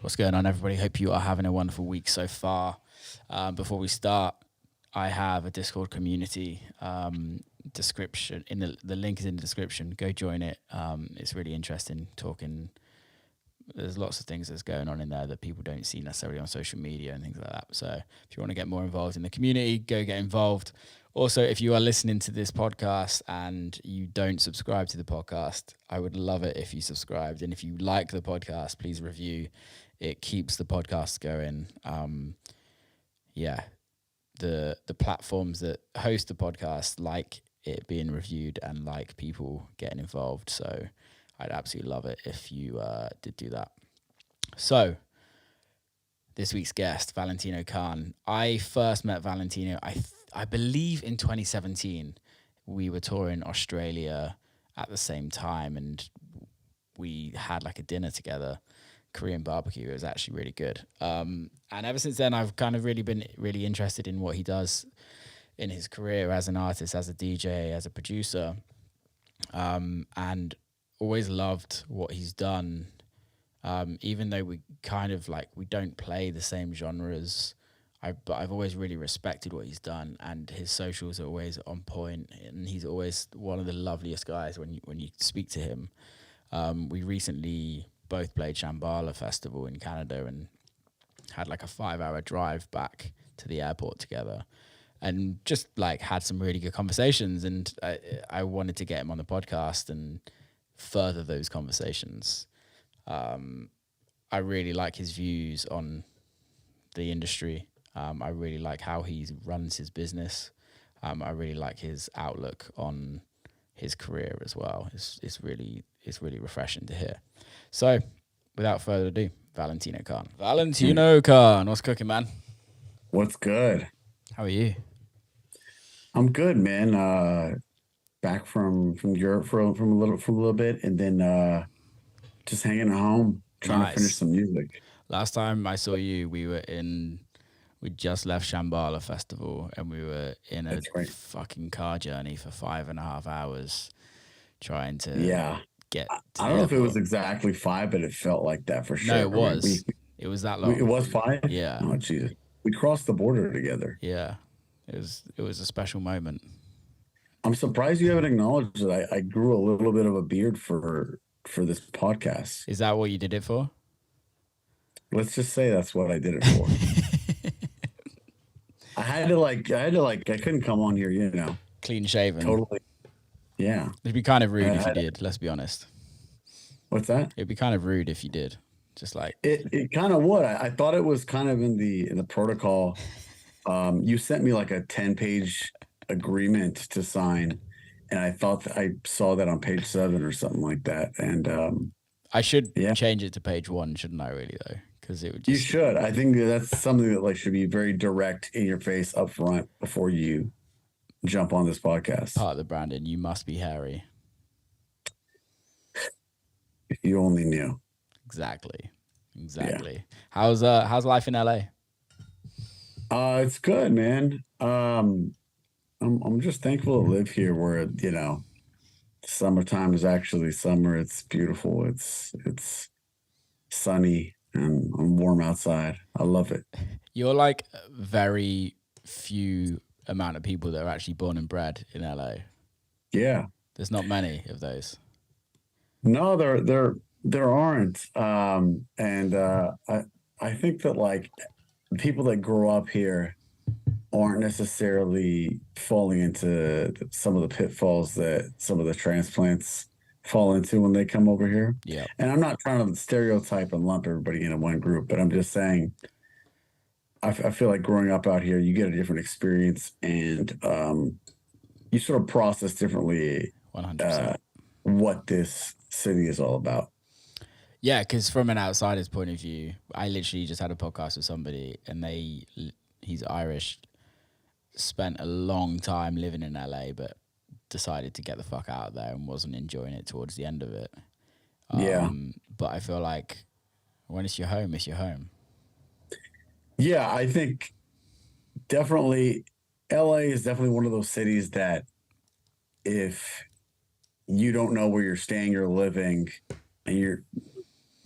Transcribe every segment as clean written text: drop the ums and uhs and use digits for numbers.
What's going on, everybody? Hope you are having a wonderful week so far. Before we start, I have a Discord community description. The link is in the description. Go join it. It's really interesting talking. There's lots of things that's going on in there that people don't see necessarily on social media and things like that. So if you want to get more involved in the community, go get involved. Also, if you are listening to this podcast and you don't subscribe to the podcast, I would love it if you subscribed. And if you like the podcast, please review. It keeps the podcast going. The platforms that host the podcast like it being reviewed and like people getting involved. So I'd absolutely love it if you did do that. So this week's guest, Valentino Khan. I first met Valentino, I believe in 2017. We were touring Australia at the same time and we had like a dinner together. Korean barbecue. It was actually really good. And ever since then, I've kind of really been really interested in what he does in his career as an artist, as a DJ, as a producer, and always loved what he's done. Even though we kind of like, we don't play the same genres, but I've always really respected what he's done, and his socials are always on point, and he's always one of the loveliest guys when you speak to him. We recently both played Shambhala Festival in Canada and had like a 5-hour drive back to the airport together and just like had some really good conversations. And I wanted to get him on the podcast and further those conversations. I really like his views on the industry. I really like how he runs his business. I really like his outlook on his career as well. It's really refreshing to hear. So, without further ado, Valentino Khan. Valentino Khan, what's cooking, man? What's good? How are you? I'm good, man. Back from Europe from a little bit, and then just hanging at home, trying to finish some music. Last time I saw you, we just left Shambhala Festival, and we were in a fucking car journey for 5.5 hours, trying to get. I don't know if it was exactly 5, but it felt like that for sure. No, it was. It was that long. It was 5. Yeah. Oh Jesus, we crossed the border together. Yeah, it was a special moment. I'm surprised you haven't acknowledged that I grew a little bit of a beard for this podcast. Is that what you did it for? Let's just say that's what I did it for. I couldn't come on here, clean shaven. Totally. Yeah. It'd be kind of rude if you did, let's be honest. What's that? It'd be kind of rude if you did. Just like it kind of would. I thought it was kind of in the protocol. You sent me like a 10-page agreement to sign, and I thought that I saw that on page 7 or something like that. And I should change it to page 1, shouldn't I? Really though, because it would. You should. I think that's something that like should be very direct in your face up front before you jump on this podcast. Part of the branding. You must be hairy. If you only knew. Exactly. Yeah. How's life in LA? It's good, man. I'm just thankful to live here where summertime is actually summer. It's beautiful. It's sunny and warm outside. I love it. You're like very few amount of people that are actually born and bred in LA. Yeah. There's not many of those. No, there aren't. I think that like people that grow up here aren't necessarily falling into some of the pitfalls that some of the transplants fall into when they come over here. Yeah. And I'm not trying to stereotype and lump everybody into one group, but I'm just saying I feel like growing up out here, you get a different experience and you sort of process differently 100%. What this city is all about. Yeah, because from an outsider's point of view, I literally just had a podcast with somebody and he's Irish, spent a long time living in LA, but decided to get the fuck out of there and wasn't enjoying it towards the end of it. But I feel like when it's your home, it's your home. Yeah, I think definitely LA is definitely one of those cities that if you don't know where you're staying or living and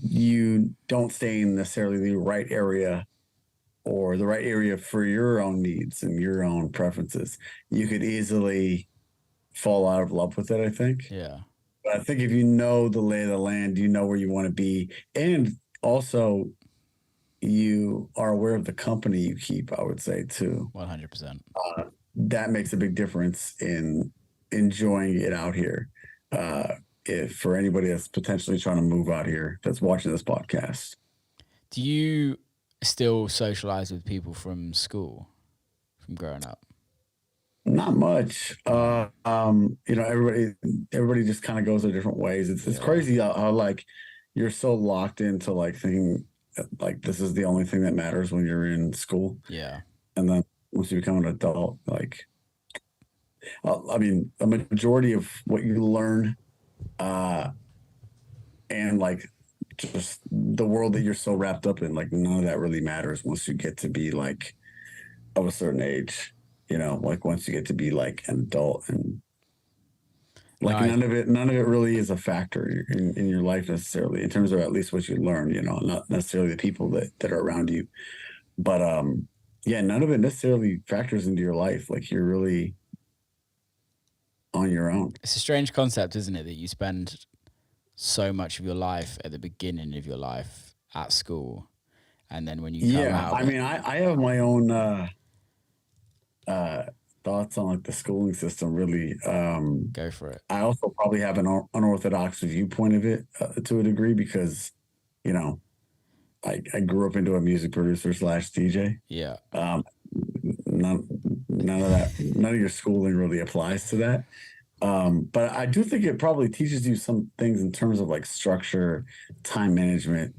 you don't stay in necessarily the right area or the right area for your own needs and your own preferences, you could easily fall out of love with it, I think. Yeah. But I think if you know the lay of the land, you know where you want to be, and also you are aware of the company you keep, I would say too. 100%. That makes a big difference in enjoying it out here. If for anybody that's potentially trying to move out here that's watching this podcast. Do you still socialize with people from school, from growing up? Not much. Everybody just kind of goes their different ways. It's crazy how like you're so locked into like thinking like this is the only thing that matters when you're in school. Yeah. And then once you become an adult, like I mean, a majority of what you learn and like just the world that you're so wrapped up in, like none of that really matters once you get to be like of a certain age, like once you get to be like an adult, and like none of it really is a factor in your life necessarily in terms of at least what you learn, not necessarily the people that are around you, but yeah, none of it necessarily factors into your life. Like you're really on your own. It's a strange concept, isn't it, that you spend so much of your life at the beginning of your life at school, and then when you come out I mean, I have my own thoughts on like the schooling system, really. Go for it. I also probably have an unorthodox viewpoint of it to a degree because, I grew up into a music producer / DJ. Yeah. None of that, none of your schooling really applies to that. But I do think it probably teaches you some things in terms of like structure, time management,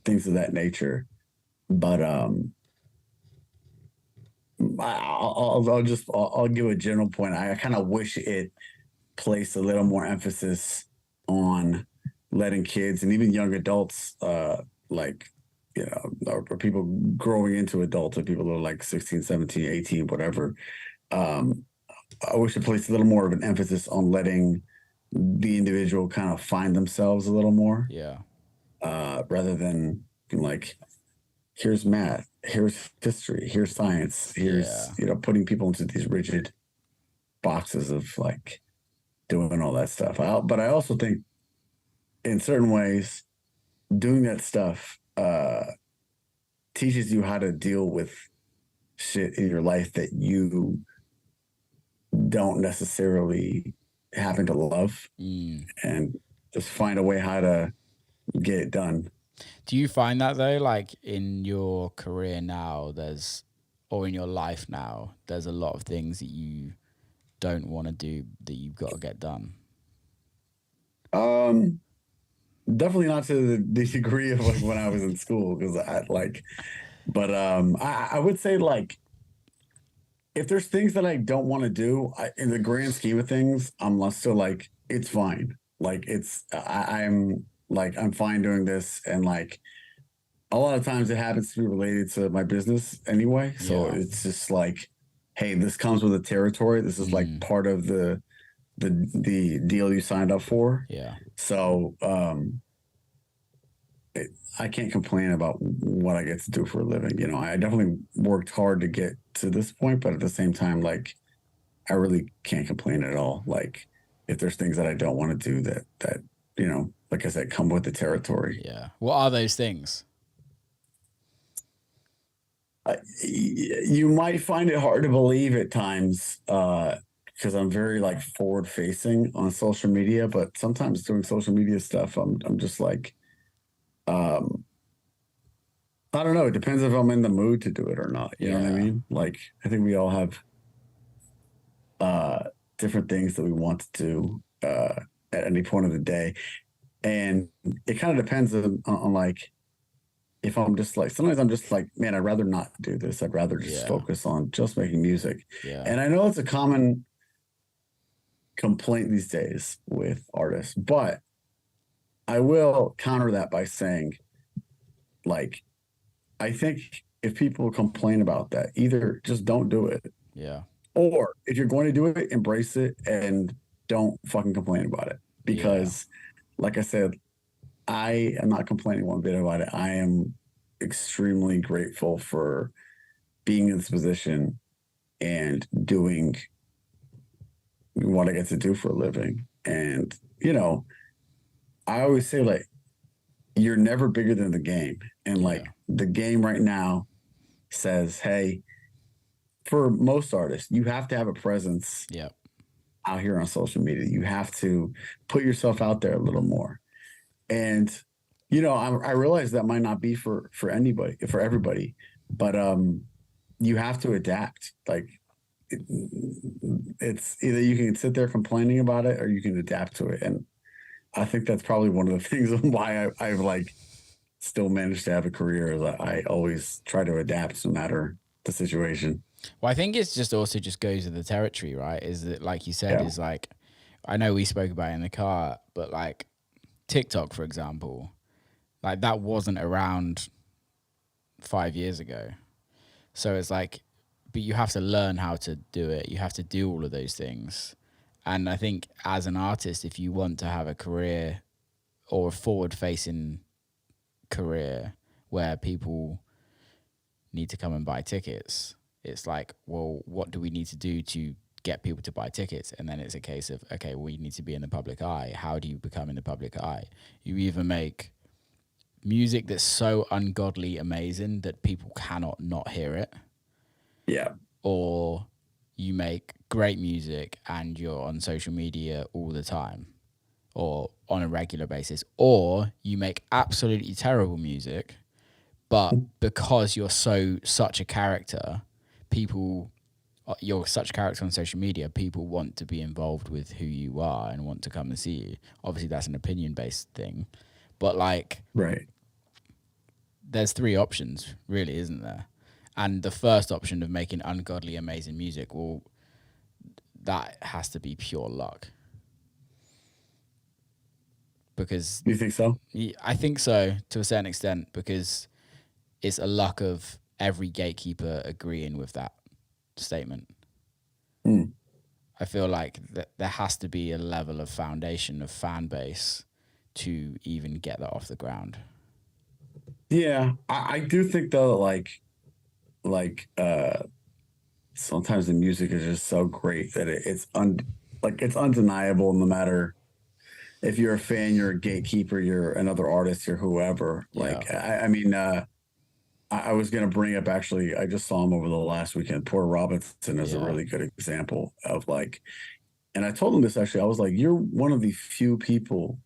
things of that nature. But I'll give a general point. I kind of wish it placed a little more emphasis on letting kids and even young adults, like, or people growing into adults, or people that are like 16, 17, 18, whatever. I wish it placed a little more of an emphasis on letting the individual kind of find themselves a little more. Yeah. Rather than like, here's math, here's history, here's science, here's, putting people into these rigid boxes of like doing all that stuff. But I also think in certain ways, doing that stuff teaches you how to deal with shit in your life that you don't necessarily happen to love, and just find a way how to get it done. Do you find that though, like in your career now, or in your life now, there's a lot of things that you don't want to do that you've got to get done? Definitely not to the degree of like when I was in school, because I would say like if there's things that I don't want to do, in the grand scheme of things, I'm still like, it's fine. Like I'm fine doing this. And like a lot of times it happens to be related to my business anyway. So it's just like, hey, this comes with the territory. This is like part of the deal you signed up for. Yeah. So I can't complain about what I get to do for a living. I definitely worked hard to get to this point, but at the same time, like I really can't complain at all. Like if there's things that I don't want to do that like I said, come with the territory. Yeah. What are those things? You might find it hard to believe at times, because I'm very like forward facing on social media, but sometimes doing social media stuff, I'm just like, I don't know. It depends if I'm in the mood to do it or not. You know what I mean? Like, I think we all have different things that we want to do at any point of the day. And it kind of depends on like, if I'm just like, sometimes I'm just like, man, I'd rather not do this. I'd rather just focus on just making music. Yeah. And I know it's a common complaint these days with artists, but I will counter that by saying, like, I think if people complain about that, either just don't do it. Yeah. Or if you're going to do it, embrace it and don't fucking complain about it. Because like I said, I am not complaining one bit about it. I am extremely grateful for being in this position and doing what I get to do for a living. And, you know, I always say, like, you're never bigger than the game. And Yeah. like the game right now says, hey, for most artists, you have to have a presence Yeah. out here on social media. You have to put yourself out there a little more. And you know, I realize that might not be for anybody, for everybody, but you have to adapt. Like it, it's either you can sit there complaining about it or you can adapt to it. And I think that's probably one of the things why I've like still managed to have a career is I always try to adapt no matter the situation. Well, I think it's just also just goes with the territory, right? Is that, like you said, Yeah. is like, I know we spoke about it in the car, but like TikTok, for example, like that wasn't around 5 years ago. So it's like, but you have to learn how to do it. You have to do all of those things. And I think as an artist, if you want to have a career or a forward facing career where people need to come and buy tickets, it's like, well, what do we need to do to get people to buy tickets? And then it's a case of, okay, we need to be in the public eye. How do you become in the public eye? You either make music that's so ungodly amazing that people cannot not hear it, Yeah. or you make great music and you're on social media all the time or on a regular basis, or you make absolutely terrible music, but because you're such a character, people you're such a character on social media, people want to be involved with who you are and want to come and see you. Obviously that's an opinion based thing, but like Right. there's three options really, isn't there? And the first option of making ungodly amazing music, well, that has to be pure luck. Because You think so? I think so to a certain extent, because it's a luck of every gatekeeper agreeing with that statement. Mm. I feel like there has to be a level of foundation of fan base to even get that off the ground. Yeah. I do think though, like sometimes the music is just so great that it's undeniable no matter if you're a fan, you're a gatekeeper, you're another artist, you're whoever. Yeah. Like I mean I was gonna bring up actually I just saw him over the last weekend. Porter Robinson is a Yeah. really good example of like and I told him this actually, I was like, you're one of the few people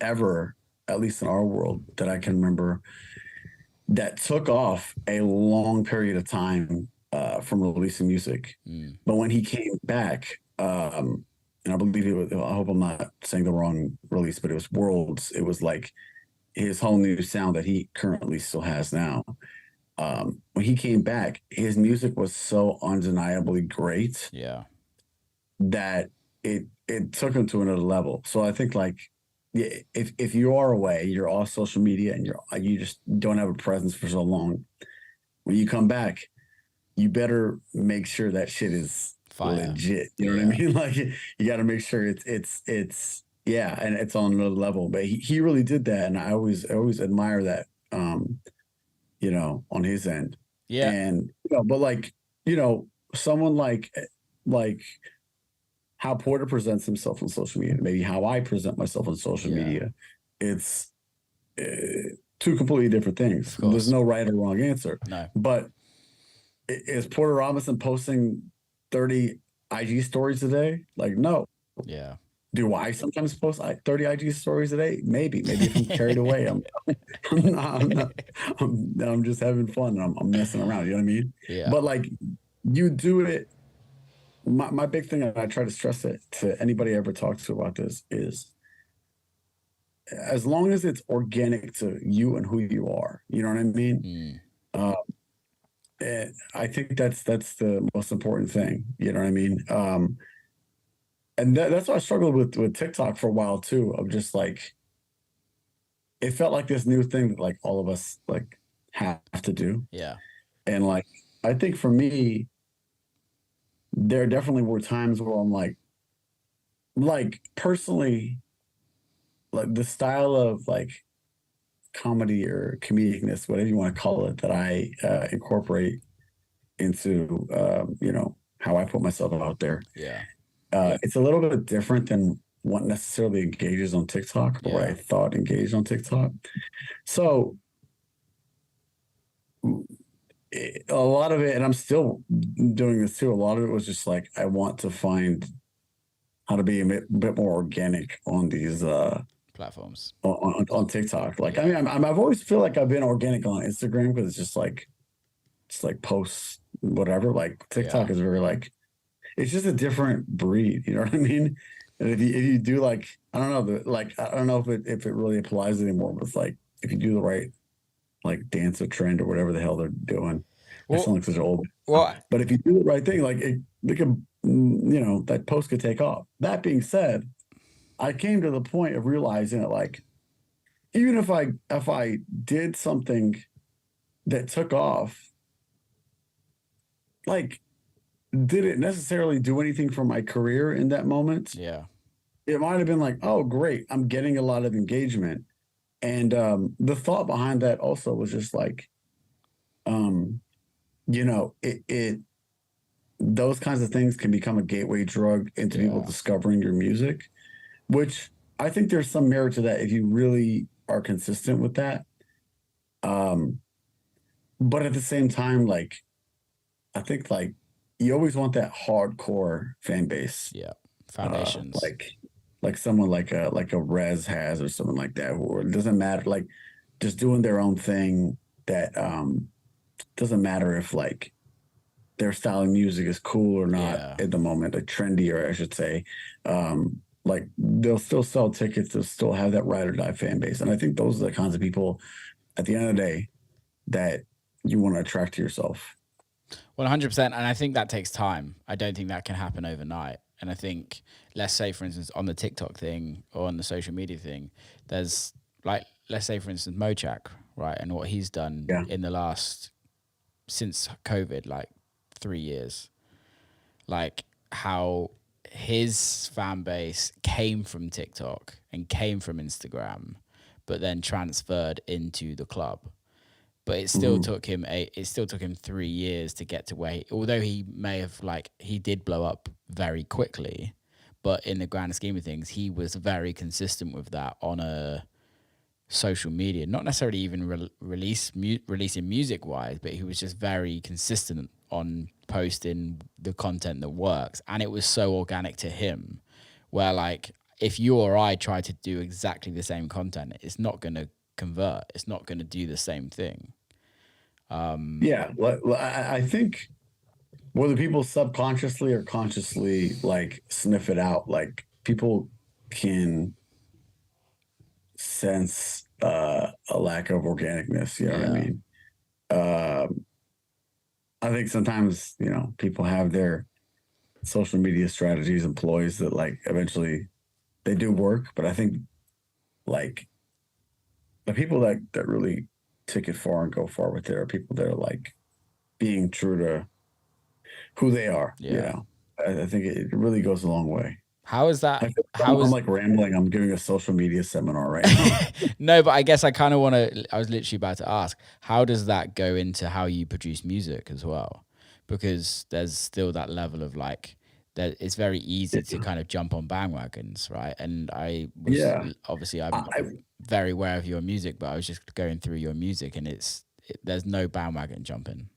ever, at least in our world, that I can remember that took off a long period of time from releasing music. Mm. But when he came back, and I believe it was, I hope I'm not saying the wrong release, but it was Worlds. It was like his whole new sound that he currently still has now. When he came back, his music was so undeniably great Yeah. that it took him to another level. So I think like yeah, if you are away, you're off social media and you just don't have a presence for so long. When you come back, you better make sure that shit is Fire. legit. You know what I mean? Like you got to make sure it's yeah, and it's on another level. But he really did that, and I always admire that. You know, on his end, Yeah. and you know, but like you know, someone like how Porter presents himself on social media, maybe how I present myself on social Yeah. media, it's uh, two completely different things. Of course. There's no right or wrong answer. No. But is Porter Robinson posting 30 IG stories a day? Like, no. Yeah. Do I sometimes post 30 IG stories a day? Maybe if I'm carried away, I'm just having fun. I'm messing around. You know what I mean? Yeah. But like, you do it. My big thing, and I try to stress it to anybody I ever talks to about this, is as long as it's organic to you and who you are, you know what I mean? Mm. I think that's the most important thing. You know what I mean? And that's why I struggled with TikTok for a while too. Of just like it felt like this new thing that like all of us like have to do. Yeah. And like I think for me, there definitely were times where I'm like personally, like the style of like comedy or comedicness, whatever you want to call it, that I incorporate into how I put myself out there. Yeah. It's a little bit different than what necessarily engages on TikTok or what I Yeah. thought engaged on TikTok. So a lot of it, and I'm still doing this too. A lot of it was just like I want to find how to be a bit more organic on these Platforms. on TikTok. Like I Yeah. mean, I've always feel like I've been organic on Instagram because it's like posts whatever. Like Yeah. TikTok is very like it's just a different breed. You know what I mean? And if you do like I don't know I don't know if it really applies anymore. But it's like if you do the right like dance or trend or whatever the hell they're doing. I Well, sound like such an old. well, But if you do the right thing, like they could, that post could take off. That being said, I came to the point of realizing that like even if I did something that took off, like did it necessarily do anything for my career in that moment? yeah. It might have been like, oh great, I'm getting a lot of engagement. And the thought behind that also was just like, um, it those kinds of things can become a gateway drug into people Yeah. discovering your music, which I think there's some merit to that if you really are consistent with that. Um, but at the same time, like I think like you always want that hardcore fan base, Yeah. Foundations. like someone like a Rez has or someone like that, or it doesn't matter, like just doing their own thing that doesn't matter if like their style of music is cool or not Yeah. at the moment, like trendy, or I should say. Like they'll still sell tickets, they'll still have that ride or die fan base. And I think those are the kinds of people at the end of the day that you want to attract to yourself. 100%. And I think that takes time. I don't think that can happen overnight. And I think, let's say, for instance, on the TikTok thing or on the social media thing, there's like, let's say, for instance, Mochak, right? And what he's done Yeah. in the last, since COVID, like 3 years, like how his fan base came from TikTok and came from Instagram, but then transferred into the club. But Mhm. it still took him 3 years to get to where although he may have like he did blow up very quickly, but in the grand scheme of things, he was very consistent with that on a social media, not necessarily even releasing music wise, but he was just very consistent on posting the content that works, and it was so organic to him. Where like if you or I try to do exactly the same content, it's not going to convert. It's not going to do the same thing. Yeah. I think whether people subconsciously or consciously like sniff it out, like people can sense a lack of organicness. You know what I Yeah, mean? Um, I think sometimes, people have their social media strategies and ploys that like eventually they do work, but I think like the people that really take it far and go far with it are people that are like being true to who they are. yeah. I think it really goes a long way. How is I that? feel like How I'm is like rambling. I'm giving a social media seminar right now. no? But I guess I kind of want to. I was literally about to ask, how does that go into how you produce music as well? Because there's still that level of like that. It's very easy to kind of jump on bandwagons, right? And I was Yeah. obviously I, I'm very aware of your music, but I was just going through your music, and there's no bandwagon jumping.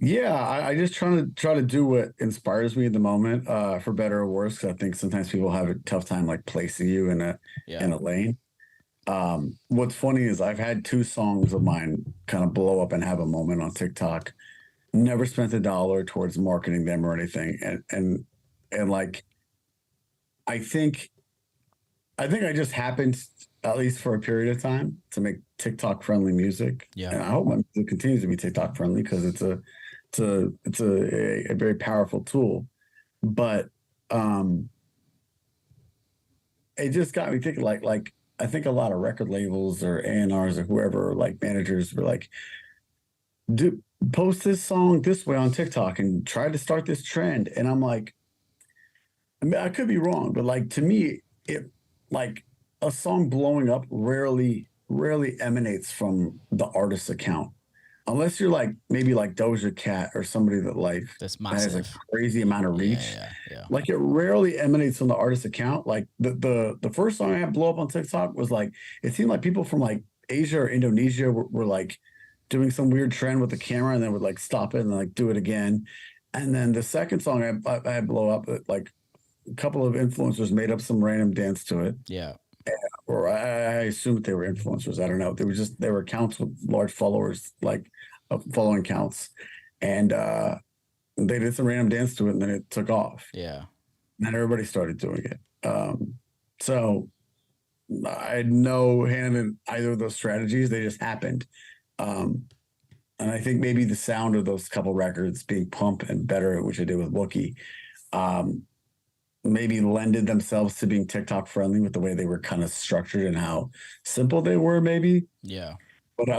Yeah, I just try to do what inspires me at the moment, for better or worse. 'Cause I think sometimes people have a tough time like placing you Yeah, in a lane. What's funny is I've had two songs of mine kind of blow up and have a moment on TikTok. Never spent a dollar towards marketing them or anything, and like I think I just happened, at least for a period of time, to make TikTok friendly music, yeah, and I hope my music continues to be TikTok friendly because it's a very powerful tool. But um, it just got me thinking, like I think a lot of record labels or A&Rs or whoever, like managers, were like, do post this song this way on TikTok and try to start this trend. And I'm like, I mean, I could be wrong, but like to me, it like a song blowing up rarely emanates from the artist's account. Unless you're like maybe like Doja Cat or somebody that like That's has a massive. crazy amount of Yeah, reach. yeah, yeah. Like it rarely emanates from the artist's account. Like the first song I had blow up on TikTok was like it seemed like people from like Asia or Indonesia were like doing some weird trend with the camera and then would like stop it and like do it again. And then the second song I had blow up, like a couple of influencers made up some random dance to it. Yeah. Or I assumed they were influencers. I don't know. They were accounts with large followers, like following counts. And they did some random dance to it and then it took off. Yeah. And then everybody started doing it. So I had no hand in either of those strategies. They just happened. And I think maybe the sound of those couple records being Pump and Better, which I did with Wookie, maybe lended themselves to being TikTok friendly with the way they were kind of structured and how simple they were, maybe. Yeah. But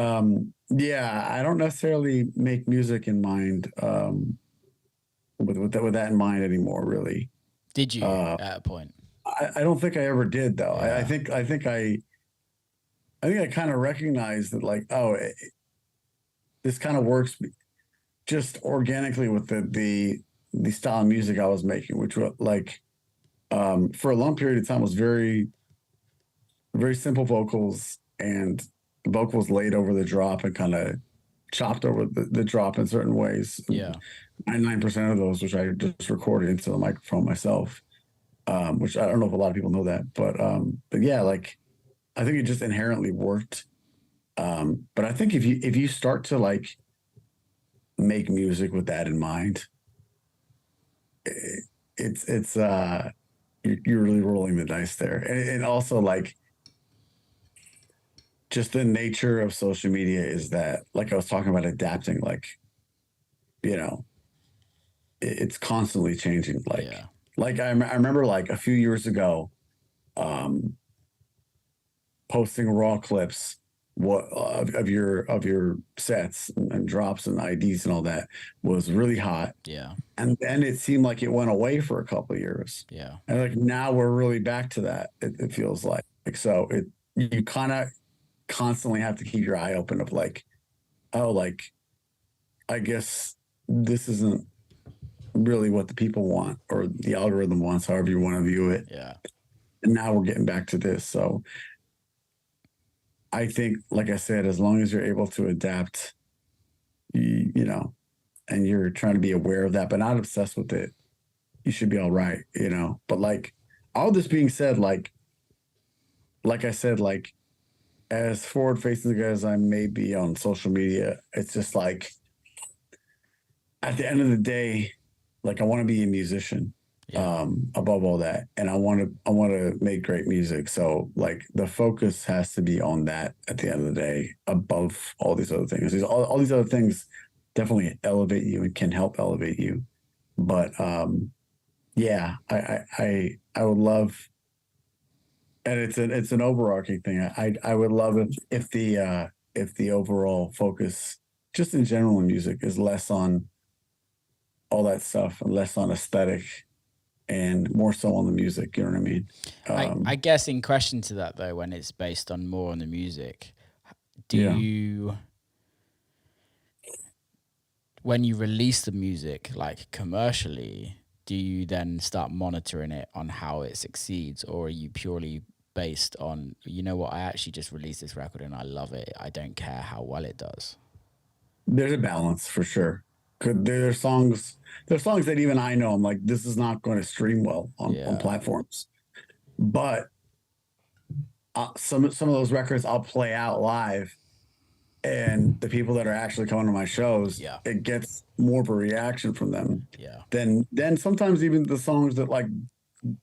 yeah, I don't necessarily make music in mind with that in mind anymore, really. Did you at a point? I don't think I ever did though. Yeah. I think I kind of recognized that like, oh, this kind of works just organically with the style of music I was making, which was like for a long period of time was very simple vocals and vocals laid over the drop and kind of chopped over the drop in certain ways. Yeah. 99% of those, which I just recorded into the microphone myself, which I don't know if a lot of people know that, but yeah, like I think it just inherently worked. But I think if you start to like make music with that in mind, it's you're really rolling the dice there, and also like just the nature of social media is that, like I was talking about adapting, like it's constantly changing. Like Yeah. like I remember like a few years ago, posting raw clips of your sets and drops and IDs and all that was really hot. Yeah. And then it seemed like it went away for a couple of years. Yeah. And like now we're really back to that. It feels like so you kind of constantly have to keep your eye open of like, oh, like I guess this isn't really what the people want or the algorithm wants, however you want to view it. Yeah. And now we're getting back to this. So I think, like I said, as long as you're able to adapt, you know, and you're trying to be aware of that, but not obsessed with it, you should be all right, you know. But like all this being said, like I said, like as forward facing as I may be on social media, it's just like at the end of the day, like I want to be a musician. Yeah. Above all that, and I want to make great music, so like the focus has to be on that at the end of the day above all these other things. All these other things definitely elevate you and can help elevate you, but yeah, I would love, and it's an overarching thing. I would love if the overall focus just in general in music is less on all that stuff and less on aesthetic and more so on the music. You know what I mean? I guess in question to that though, when it's based on more on the music, do Yeah. you, when you release the music like commercially, do you then start monitoring it on how it succeeds, or are you purely based on, you know what, I actually just released this record and I love it, I don't care how well it does? There's a balance for sure. There's songs that even I know I'm like, this is not going to stream well on platforms, but some of those records I'll play out live, and the people that are actually coming to my shows, it gets more of a reaction from them than sometimes even the songs that like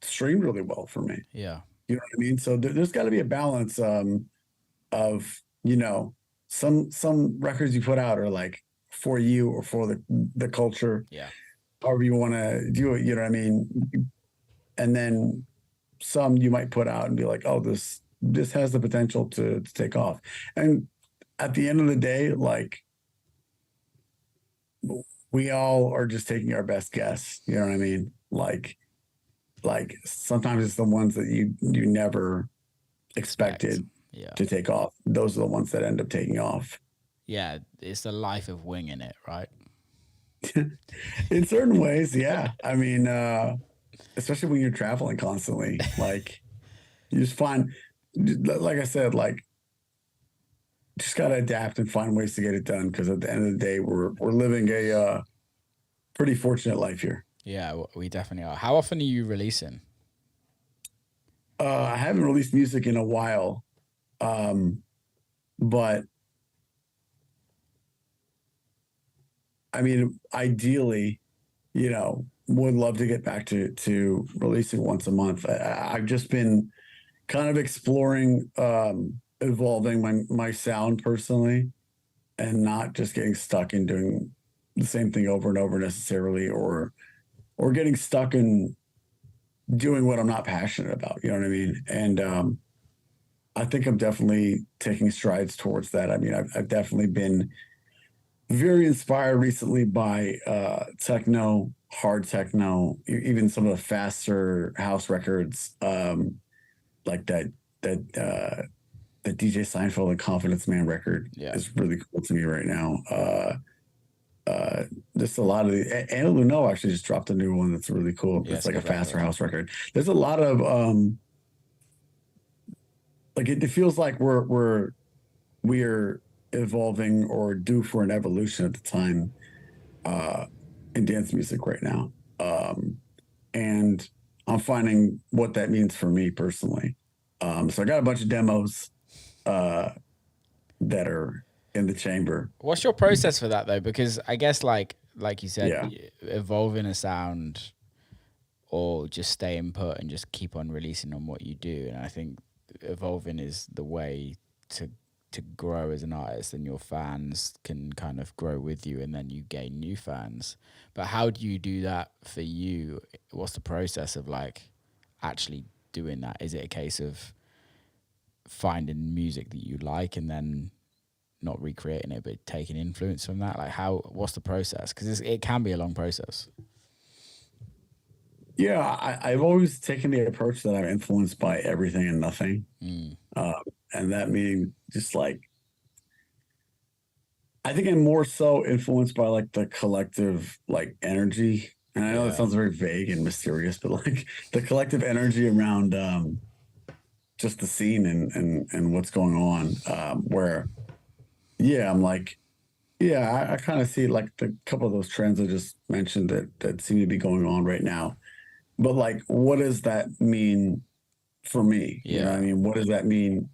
stream really well for me. Yeah. You know what I mean? So there's got to be a balance of, you know, some records you put out are like for you or for the culture, however you want to do it, you know what I mean? And then some you might put out and be like, oh, this has the potential to take off. And at the end of the day, like we all are just taking our best guess, you know what I mean? Like sometimes it's the ones that you never Expect. expected Yeah. to take off. Those are the ones that end up taking off. Yeah. It's the life of winging it, right? In certain ways, yeah. I mean, especially when you're traveling constantly, like you just find, like I said, like just gotta adapt and find ways to get it done. Because at the end of the day, we're living a pretty fortunate life here. Yeah, we definitely are. How often are you releasing? I haven't released music in a while, um, but I mean, ideally, would love to get back to releasing once a month. I've just been kind of exploring, evolving my sound personally, and not just getting stuck in doing the same thing over and over necessarily, or getting stuck in doing what I'm not passionate about. You know what I mean? And I think I'm definitely taking strides towards that. I mean, I've definitely been very inspired recently by techno, hard techno, even some of the faster house records, like that that DJ Seinfeld and Confidence Man record Yeah. is really cool to me right now. Just a lot of Anna Luno actually just dropped a new one that's really cool. Yeah, It's it's a like a good faster record. house record. There's a lot of like it feels like we're evolving or due for an evolution at the time uh, in dance music right now. And I'm finding what that means for me personally. So I got a bunch of demos uh, that are in the chamber. What's your process for that though? Because I guess like you said, Yeah. evolving a sound or just staying put and just keep on releasing on what you do. And I think evolving is the way to grow as an artist, and your fans can kind of grow with you, and then you gain new fans. But how do you do that for you? What's the process of like actually doing that? Is it a case of finding music that you like and then not recreating it but taking influence from that? Like what's the process? Because it can be a long process. Yeah, I've always taken the approach that I'm influenced by everything and nothing. Mm. Uh, and that meaning just like, I think I'm more so influenced by like the collective like energy. And I know that Yeah. sounds very vague and mysterious, but like the collective energy around just the scene and what's going on. Where, yeah, I'm like, yeah, I kind of see like the couple of those trends I just mentioned that seem to be going on right now. But like, what does that mean for me? You know what I Yeah. mean? What does that mean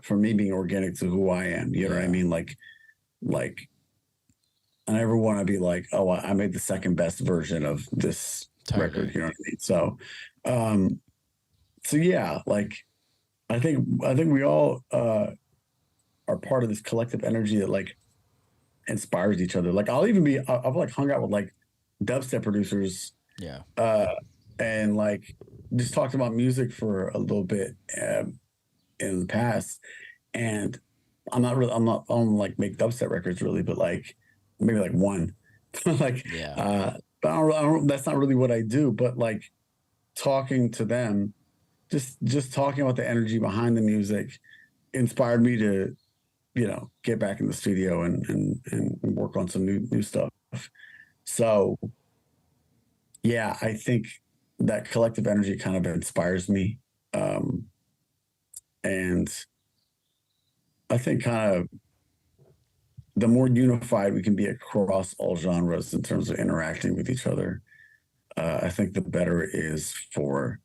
for me being organic to who I am? You know what I Yeah. mean? Like I never want to be like, oh, I made the second best version of this record. Totally. You know what I mean? Um, so yeah, like I think we all are part of this collective energy that like inspires each other. Like I've like hung out with like dubstep producers Yeah. uh, and like just talked about music for a little bit in the past. And I don't like make dubstep records really, but like maybe like one, like, Yeah. but I don't, that's not really what I do. But like talking to them, just talking about the energy behind the music inspired me to, get back in the studio and work on some new stuff. So yeah, I think that collective energy kind of inspires me. Um, and I think kind of the more unified we can be across all genres in terms of interacting with each other, I think the better it is for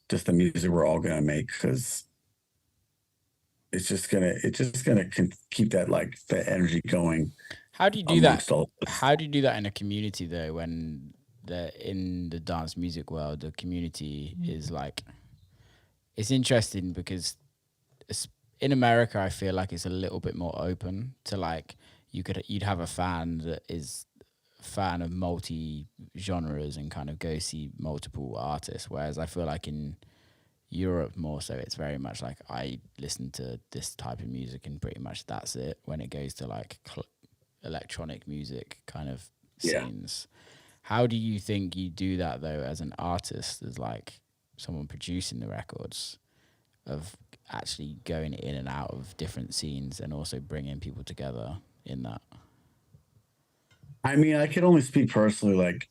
just the music we're all gonna make, because it's just gonna keep that like the energy going How do you do that? amongst all of us. How do you do that in a community though? When in the dance music world, the community is like, it's interesting because in America, I feel like it's a little bit more open to like you'd have a fan that is fan of multi genres and kind of go see multiple artists, whereas I feel like in Europe more so it's very much like I listen to this type of music and pretty much that's it when it goes to like electronic music kind of Yeah. scenes. How do you think you do that though as an artist, as like someone producing the records? of actually going in and out of different scenes and also bringing people together in that? I mean, I can only speak personally. Like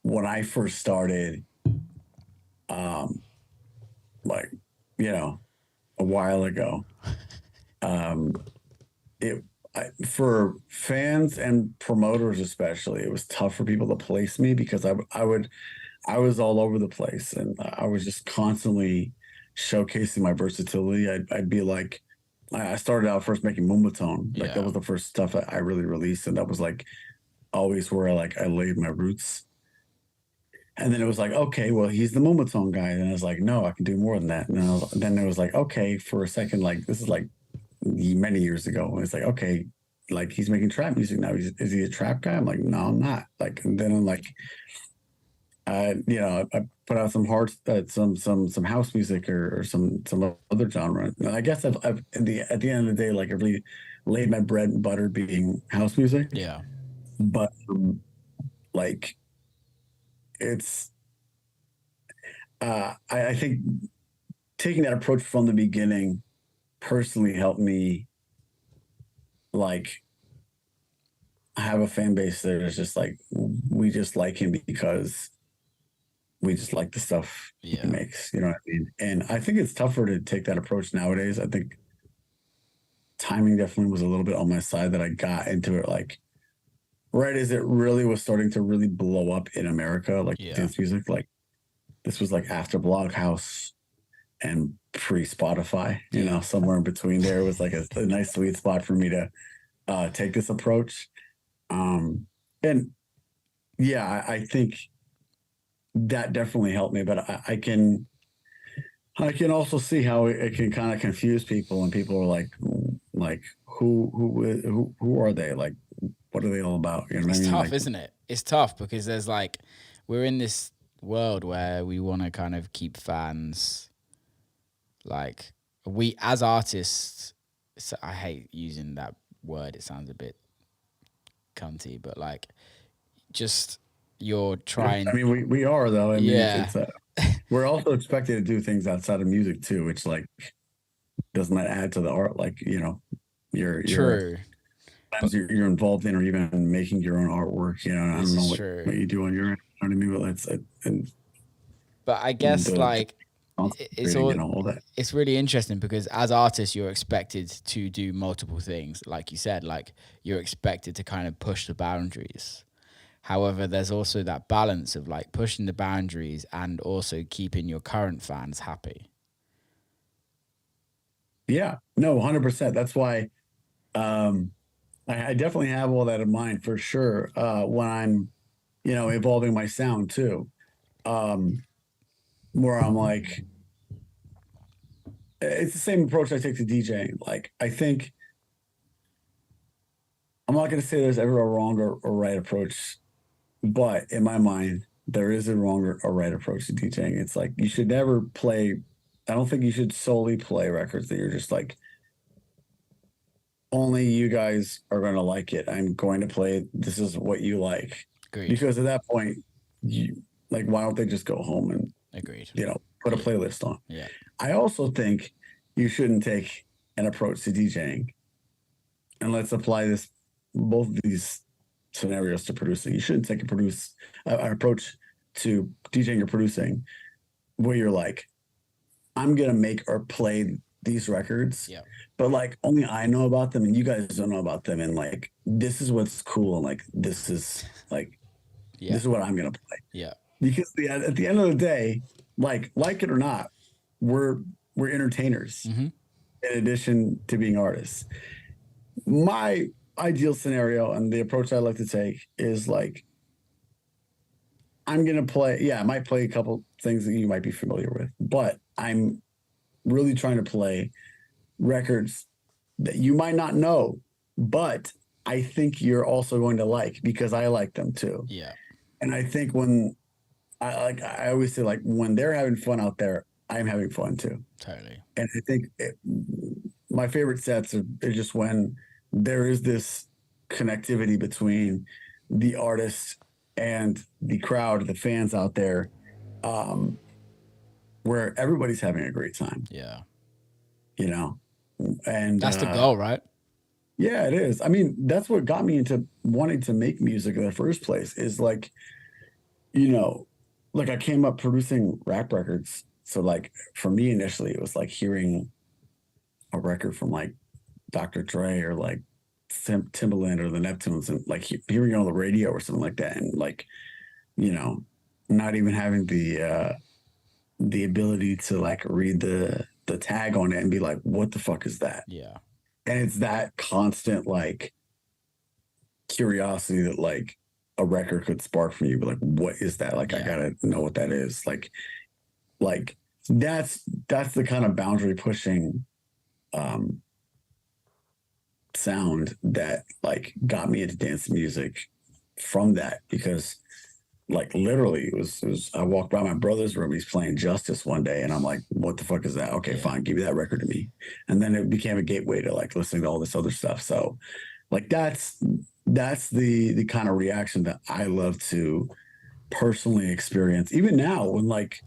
when I first started, um, like a while ago, um, it for fans and promoters especially, it was tough for people to place me because I was all over the place and I was just constantly showcasing my versatility. I'd be like, I started out first making moombahton. Like that Yeah. was the first stuff I really released, and that was like always where like I laid my roots. And then it was like, okay, well, he's the moombahton guy. And I was like, no, I can do more than that. And then it was like, okay, for a second, like this is like many years ago. And it's like, okay, like he's making trap music now. Is he a trap guy? I'm like, no, I'm not. Like, and then I'm like, I put out some some house music or some other genre. And I guess I've at the end of the day, like I really laid my bread and butter being house music. Yeah. But like it's I think taking that approach from the beginning personally helped me like have a fan base that is just like we just like him because we just like the stuff he Yeah. makes, you know what I mean? And I think it's tougher to take that approach nowadays. I think timing definitely was a little bit on my side that I got into it like right as it really was starting to really blow up in America, like Yeah. dance music. Like this was like after Bloghouse and pre Spotify, somewhere in between there was like a nice sweet spot for me to take this approach. And yeah, I think that definitely helped me, but I can also see how it can kind of confuse people, and people are like, who are they? Like, what are they all about? You know what I It's mean? tough, Like, isn't it? It's tough because there's like, we're in this world where we want to kind of keep fans, like, we as artists, so I hate using that word, it sounds a bit cunty, but like, just you're trying. I mean, we are though. I mean, Yeah. we're also expected to do things outside of music too, which like doesn't that add to the art? Like, you're True. But you're involved in or even making your own artwork. I this don't know is what true. you do on your end. You know what I mean? But that's and But I guess the like it's creating, all all that. it's really interesting because as artists you're expected to do multiple things. Like you said, like you're expected to kind of push the boundaries. However, there's also that balance of like pushing the boundaries and also keeping your current fans happy. Yeah, no, 100%. That's why um, I definitely have all that in mind for sure. When I'm, evolving my sound too, um, where I'm like, it's the same approach I take to DJing. Like, I think I'm not going to say there's ever a wrong or right approach, but in my mind, there is a wrong or a right approach to DJing. It's like you should never play. I don't think you should solely play records that you're just like, only you guys are going to like it. I'm going to play. This is what you like. Agreed. Because at that point, you like, why don't they just go home and, Agreed. put a playlist on? Yeah. I also think you shouldn't take an approach to DJing. And let's apply both of these scenarios to producing. You shouldn't take an approach to DJing or producing where you're like, I'm going to make or play these records, Yeah. but like only I know about them and you guys don't know about them. And like, this is what's cool. And like, this is like, Yeah. this is what I'm going to play. Yeah. Because at the end of the day, like it or not, we're entertainers in addition to being artists. My ideal scenario and the approach I like to take is like, I'm going to play. Yeah, I might play a couple things that you might be familiar with, but I'm really trying to play records that you might not know, but I think you're also going to like because I like them too. Yeah. And I think when I always say, like, when they're having fun out there, I'm having fun too. Totally. And I think my favorite sets are just when there is this connectivity between the artist and the crowd, the fans out there. where everybody's having a great time, Yeah. you know? And That's the goal, right? yeah, it is. I mean, that's what got me into wanting to make music in the first place is like, you know, like I came up producing rap records. So like for me initially, it was like hearing a record from like Dr. Dre or like Timbaland or the Neptunes and like hearing it on the radio or something like that. And like, you know, not even having the ability to like read the tag on it and be like, what the fuck is that? Yeah. And it's that constant like curiosity that like a record could spark from you, but like, what is that? Like, I Yeah. gotta know what that is. Like that's the kind of boundary pushing um sound that like got me into dance music from that because like literally it was I walked by my brother's room, he's playing Justice one day and I'm like, what the fuck is that? Okay, Yeah. fine, give me that record to me. And then it became a gateway to like listening to all this other stuff. So like that's the kind of reaction that I love to personally experience even now when like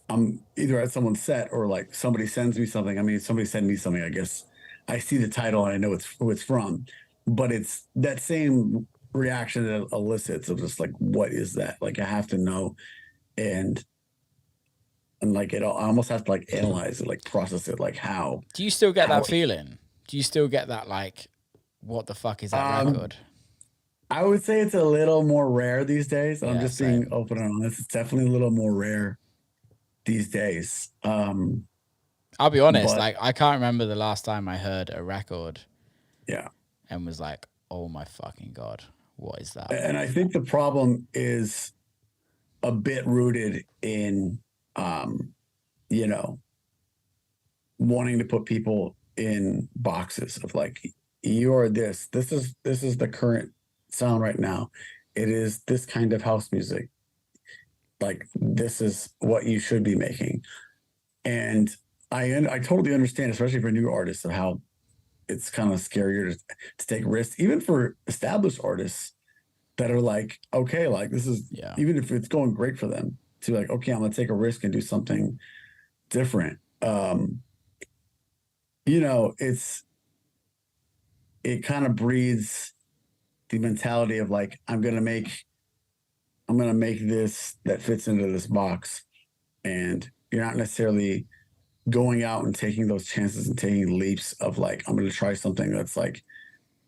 I'm either at someone's set or like somebody sends me something. I mean, somebody send me something, I guess I see the title and I know it's who it's from, but it's that same reaction that it elicits of just like, what is that? Like I have to know and like I almost have to like analyze it, like process it, like Do you still get how that feeling? Do you still get that like, what the fuck is that um record? I would say it's a little more rare these days. I'm Yeah, just being same. open and honest. It's definitely a little more rare these days. I'll be honest, But like I can't remember the last time I heard a record yeah. and was like, oh my fucking God, what is that? And I think the problem is a bit rooted in, um, you know, wanting to put people in boxes of like, you're this. This is the current sound right now. It is this kind of house music. Like this is what you should be making. And I totally understand, especially for new artists, of how it's kind of scarier to take risks, even for established artists that are like, okay, like this is Yeah. even if it's going great for them to like, okay, I'm gonna take a risk and do something different. You know, it kind of breeds the mentality of like, I'm gonna make this that fits into this box. And you're not necessarily going out and taking those chances and taking leaps of like, I'm gonna try something that's like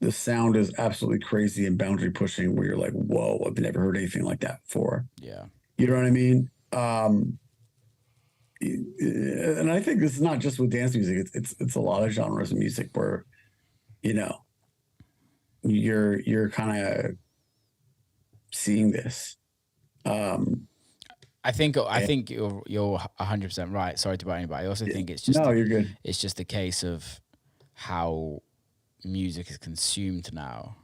the sound is absolutely crazy and boundary pushing where you're like, whoa, I've never heard anything like that before. Yeah. You know what I mean? And I think this is not just with dance music. It's a lot of genres of music where, you know, you're kind of seeing this. I And, think you're 100% right. Sorry to butt in, but I also think no, you're good. it's just a case of how music is consumed now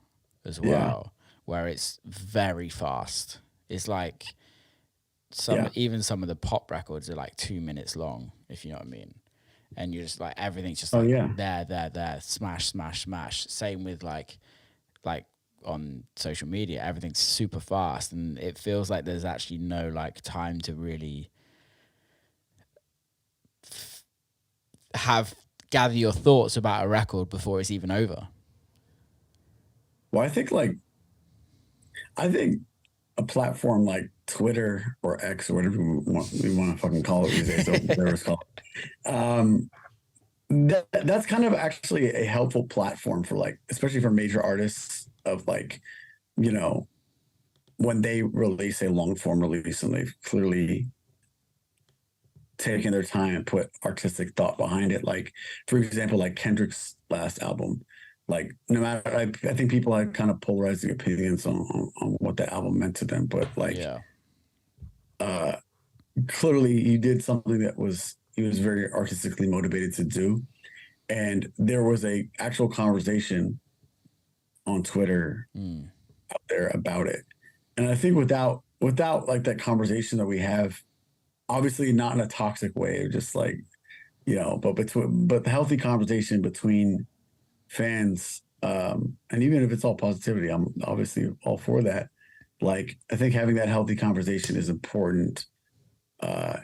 as Yeah, well, where it's very fast. It's like yeah. even some of the pop records are like 2 minutes long, if you know what I mean. And you're just like everything's just Oh like yeah. there, smash, smash, smash. Same with like on social media, everything's super fast, and it feels like there's actually no like time to really have gather your thoughts about a record before it's even over. Well, I think a platform like Twitter or X or whatever we want to fucking call it these days, or whatever it's called. Um, that's kind of actually a helpful platform for like, especially for major artists of like, you know, when they release a long form release and they've clearly taken their time and put artistic thought behind it. Like, for example, like Kendrick's last album, like no matter, I think people had kind of polarizing opinions on what that album meant to them, but like, Yeah. uh, clearly he did something that he was very artistically motivated to do. And there was a actual conversation on Twitter Mm. out there about it. And I think without like that conversation that we have, obviously not in a toxic way, just like, you know, but the healthy conversation between fans, and even if it's all positivity, I'm obviously all for that. Like I think having that healthy conversation is important, uh,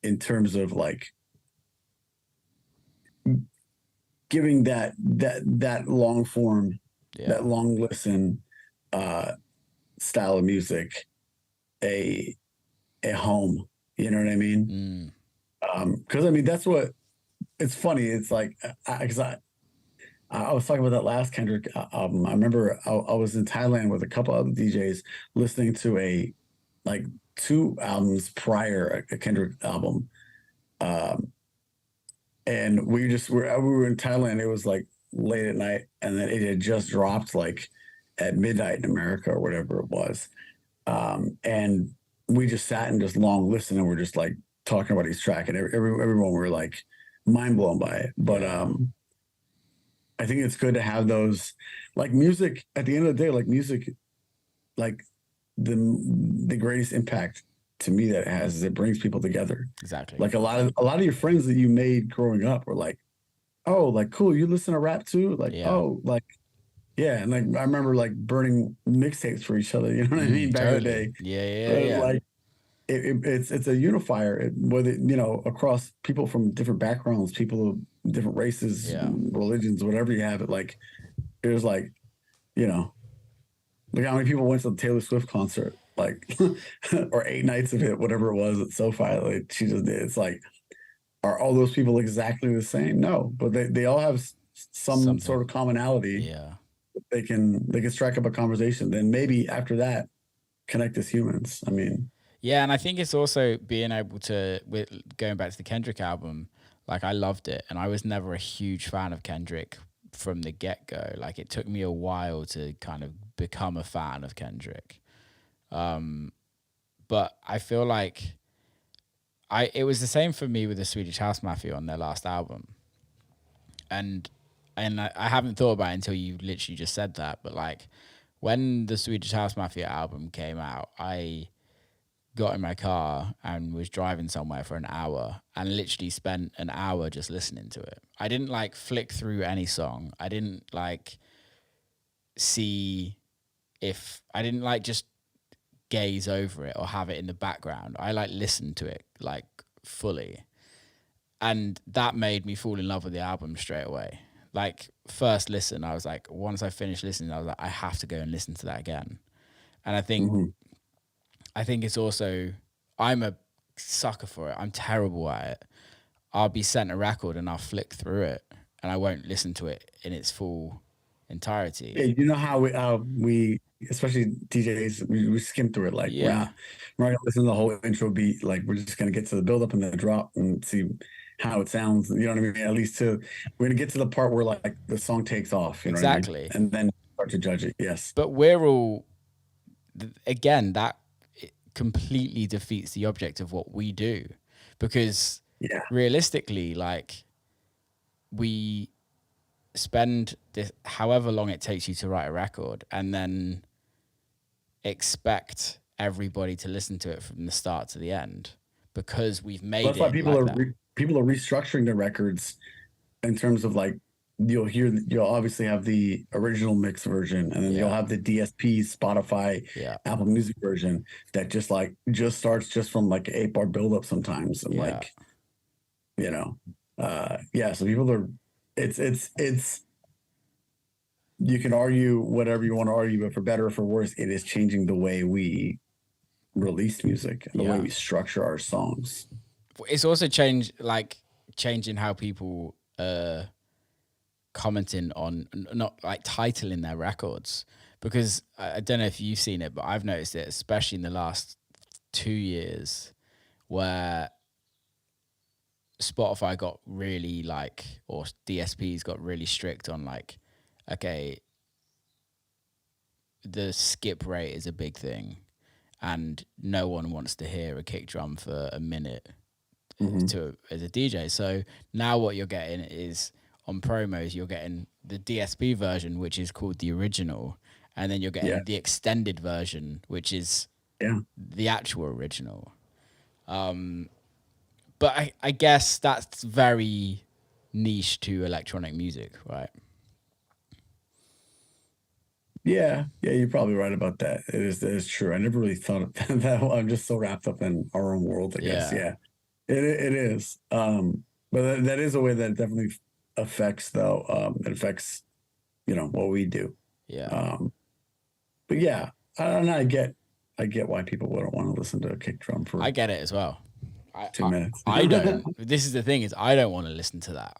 in terms of like giving that long form, that Yeah. long listen style of music a home. You know what I mean? Mm. Because I mean that's what it's funny. It's like because I was talking about that last Kendrick album. I remember I was in Thailand with a couple other DJs listening to a like two albums prior a Kendrick album. Um, and we were in Thailand. It was like late at night, and then it had just dropped like at midnight in America or whatever it was. And we just sat and just long listened, and we're just like talking about each track, and everyone were like mind blown by it. But Yeah. I think it's good to have those, like music. At the end of the day, like music, like the greatest impact to me that it has is it brings people together. Exactly. Like a lot of your friends that you made growing up were like, oh, like cool, you listen to rap too? Like, Yeah. oh, like yeah, and like I remember like burning mixtapes for each other, you know what I mean, back in the Totally. day. Yeah. Yeah. But Yeah. like it's a unifier, whether you know across people from different backgrounds, people of different races, Yeah. religions, whatever you have. It like it was like you know, look how many people went to the Taylor Swift concert, like or 8 nights of it, whatever it was at SoFi. Like she just did. It's like are all those people exactly the same? No, but they all have some sort Something. of commonality. Yeah. They can strike up a conversation. Then maybe after that, connect as humans. I mean, Yeah, and I think it's also being able to, with going back to the Kendrick album, like I loved it, and I was never a huge fan of Kendrick from the get go. Like it took me a while to kind of become a fan of Kendrick. But I feel like it was the same for me with the Swedish House Mafia on their last album, and I haven't thought about it until you literally just said that. But like when the Swedish House Mafia album came out, I got in my car and was driving somewhere for an hour and literally spent an hour just listening to it. I didn't like flick through any song. I didn't like see if I didn't like just gaze over it or have it in the background. I like listened to it like fully. And that made me fall in love with the album straight away. Like first listen, I was like, once I finished listening, I was like, I have to go and listen to that again. And mhm. I think it's also I'm a sucker for it. I'm terrible at it. I'll be sent a record and I'll flick through it and I won't listen to it in its full entirety. Yeah, you know how we especially DJs we skim through it like Yeah, we're not gonna listen to the whole intro beat like we're just gonna get to the build up and the drop and see how it sounds. You know what I mean? At least we're gonna get to the part where like the song takes off. You know what I mean? exactly. And then start to judge it. Yes. But we're all again that it completely defeats the object of what we do because Yeah. realistically, like we spend this however long it takes you to write a record and then expect everybody to listen to it from the start to the end because we've Well, made that's why it like that. people are restructuring the records in terms of like you'll obviously have the original mix version and then you'll Yeah. have the DSP Spotify Yeah. Apple Music version that just starts just from like 8 bar buildup sometimes and Yeah. like you know yeah, so people are it's you can argue whatever you want to argue, but for better or for worse it is changing the way we release music and the way Yeah. we structure our songs. It's also changing how people commenting on not like titling their records because I don't know if you've seen it, but I've noticed it, especially in the last 2 years, where Spotify got really like, or DSPs got really strict on like, okay, the skip rate is a big thing, and no one wants to hear a kick drum for a minute Mhm. to as a DJ. So now what you're getting is on promos, you're getting the DSP version, which is called the original, and then you're Yeah. getting the extended version, which is Yeah. the actual original. But I guess that's very niche to electronic music, right? Yeah, yeah, you're probably right about that. It is true. I never really thought of that. I'm just so wrapped up in our own world, I guess. Yeah. Yeah, It is. But that is a way that it definitely affects, though. It affects, what we do. Yeah. But yeah, I get why people wouldn't want to listen to a kick drum for I get it as well. 2 minutes. I don't. This is the thing, is I don't want to listen to that.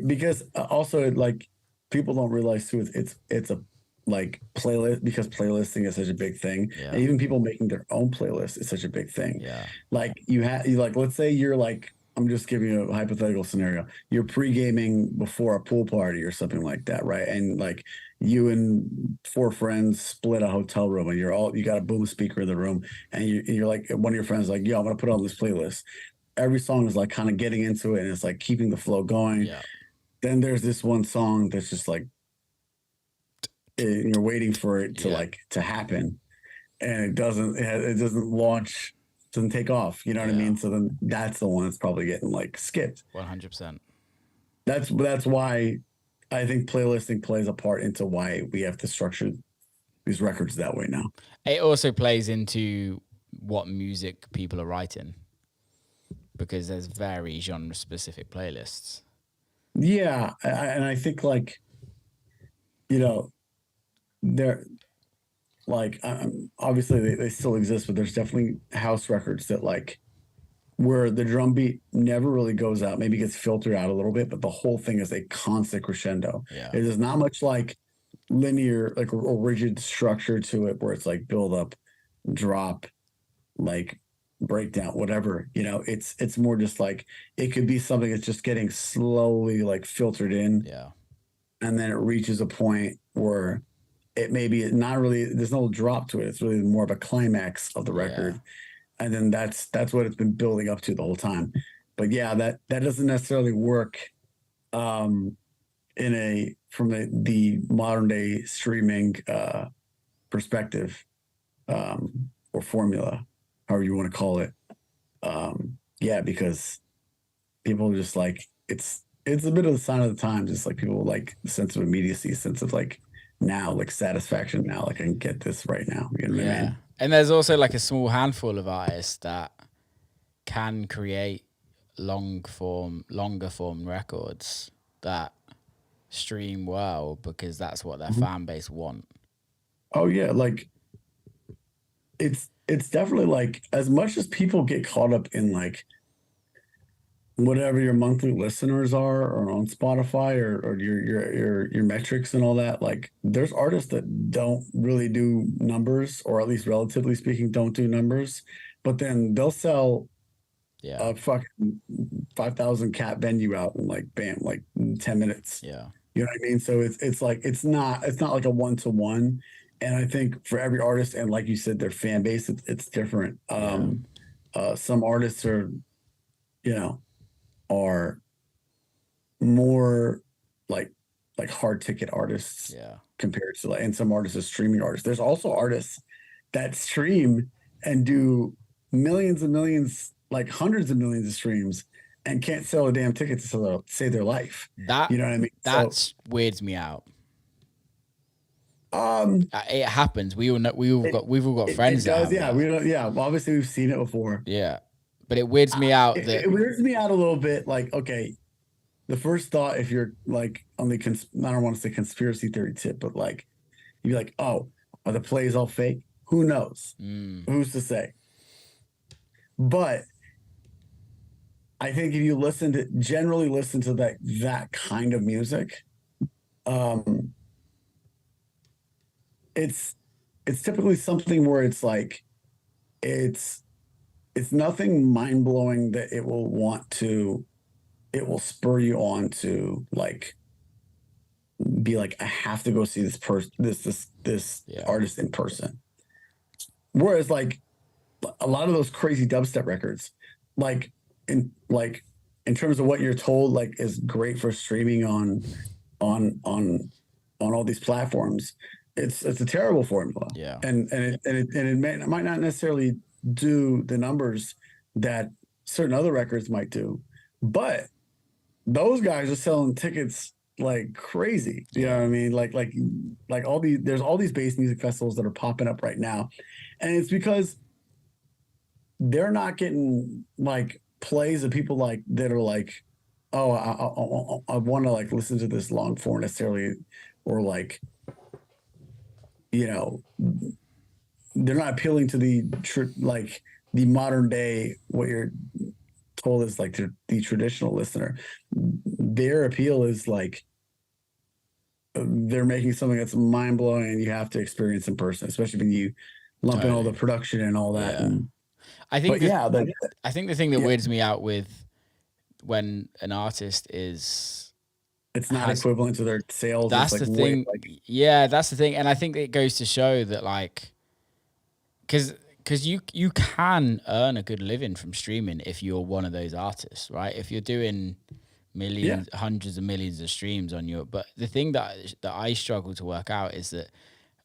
Because also, like, people don't realize too, it's a like playlist, because playlisting is such a big thing. Yeah. And even people making their own playlist is such a big thing. Yeah. Like let's say you're like, I'm just giving you a hypothetical scenario. You're pre-gaming before a pool party or something like that, right? And like you and 4 friends split a hotel room, and you got a boom speaker in the room, and you're like, one of your friends is like, yo, I'm gonna put on this playlist. Every song is like kind of getting into it, and it's like keeping the flow going. Yeah. Then there's this one song that's just like, you're waiting for it to happen, and it doesn't launch, doesn't take off. You know what I mean? So then that's the one that's probably getting like skipped. 100%. That's why I think playlisting plays a part into why we have to structure these records that way now. It also plays into what music people are writing, because there's very genre specific playlists. Yeah, and I think, like, they're like, obviously they still exist, but there's definitely house records that, like, where the drum beat never really goes out, maybe gets filtered out a little bit, but the whole thing is a constant crescendo. Yeah. It is not much like linear, like a rigid structure to it, where it's like build up, drop, like breakdown, whatever. It's more just like, it could be something that's just getting slowly like filtered in. Yeah. And then it reaches a point where it maybe not really, there's no drop to it. It's really more of a climax of the record. And then that's what it's been building up to the whole time. But yeah, that doesn't necessarily work from the modern day streaming perspective, or formula, however you want to call it. Because people are just like, it's a bit of the sign of the times. It's like people like the sense of immediacy, sense of like, now, like satisfaction now, like I can get this right now. You know what I mean? And there's also like a small handful of artists that can create longer form records that stream well, because that's what their fan base want. Oh yeah, like it's definitely like, as much as people get caught up in like whatever your monthly listeners are, or on Spotify, or your metrics and all that, like there's artists that don't really do numbers, or at least relatively speaking don't do numbers, but then they'll sell a fucking 5,000 cat venue out in like, bam, like 10 minutes. Yeah. You know what I mean? So it's like, it's not like a 1-to-1. And I think for every artist, and like you said, their fan base, it's different. Some artists are more like hard ticket artists, compared to and some artists are streaming artists. There's also artists that stream and do millions and millions, like hundreds of millions of streams, and can't sell a damn ticket to save their life. That, you know what I mean? That weirds me out. It happens. We've all got friends. It does, well, obviously we've seen it before. Yeah, but it weirds me out. It weirds me out a little bit. Like, okay, the first thought, if you're like on the I don't want to say conspiracy theory tip, but like you'd be like, oh, are the plays all fake? Who knows? Who's to say? But I think if you generally listen to that kind of music, it's typically something where it's like, it's nothing mind-blowing that it will spur you on to like be like, I have to go see this artist in person. Whereas like a lot of those crazy dubstep records, like in terms of what you're told like is great for streaming on all these platforms, it's a terrible formula. Yeah. And it might not necessarily do the numbers that certain other records might do, but those guys are selling tickets like crazy. You know what I mean? Like there's all these bass music festivals that are popping up right now, and it's because they're not getting like plays of people like that are like, oh, I want to like listen to this long form necessarily, or like, you know, they're not appealing to like the modern day, what you're told is like the traditional listener. Their appeal is like they're making something that's mind blowing and you have to experience in person, especially when you lump in all the production and all that. Yeah. And, I think I think the thing that weirds me out with when an artist it's not equivalent to their sales. That's it's like the thing. Yeah, that's the thing. And I think it goes to show that like, because you can earn a good living from streaming if you're one of those artists, right? If you're doing millions, hundreds of millions of streams on your, but the thing that I struggle to work out is that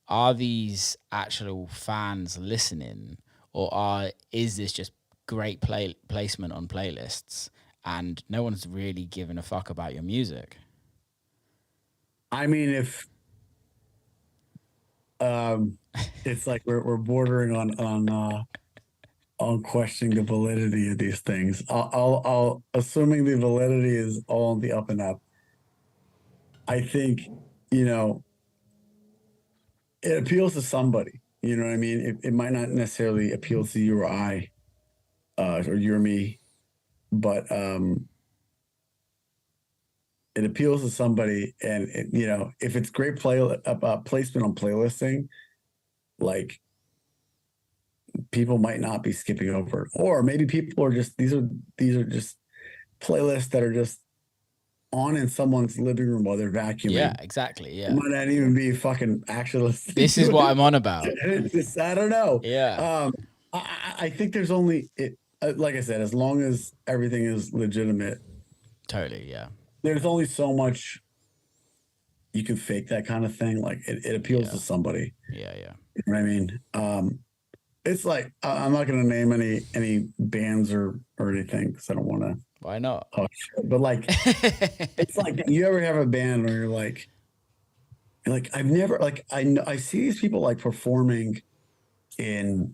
are these actual fans listening, or is this just great placement on playlists and no one's really giving a fuck about your music? I mean, if it's like we're bordering on questioning the validity of these things. I'll assuming the validity is all on the up and up. I think, you know, it appeals to somebody. You know what I mean? It might not necessarily appeal to you or I, or you or me, but it appeals to somebody. And you know, if it's great placement on playlisting, like people might not be skipping over it. Or maybe people are just these are just playlists that are just on in someone's living room while they're vacuuming. Yeah, exactly. Yeah. It might not even be fucking actually listening. This is what I'm on about. It's just, I don't know. Yeah. I think there's only like I said, as long as everything is legitimate. Totally, yeah. There's only so much you can fake that kind of thing. Like it appeals to somebody. Yeah, yeah. You know what I mean? It's like I'm not going to name any bands or anything because I don't want to. Why not? Oh, shit. But like, it's like you ever have a band where you're like I've never like I see these people like performing in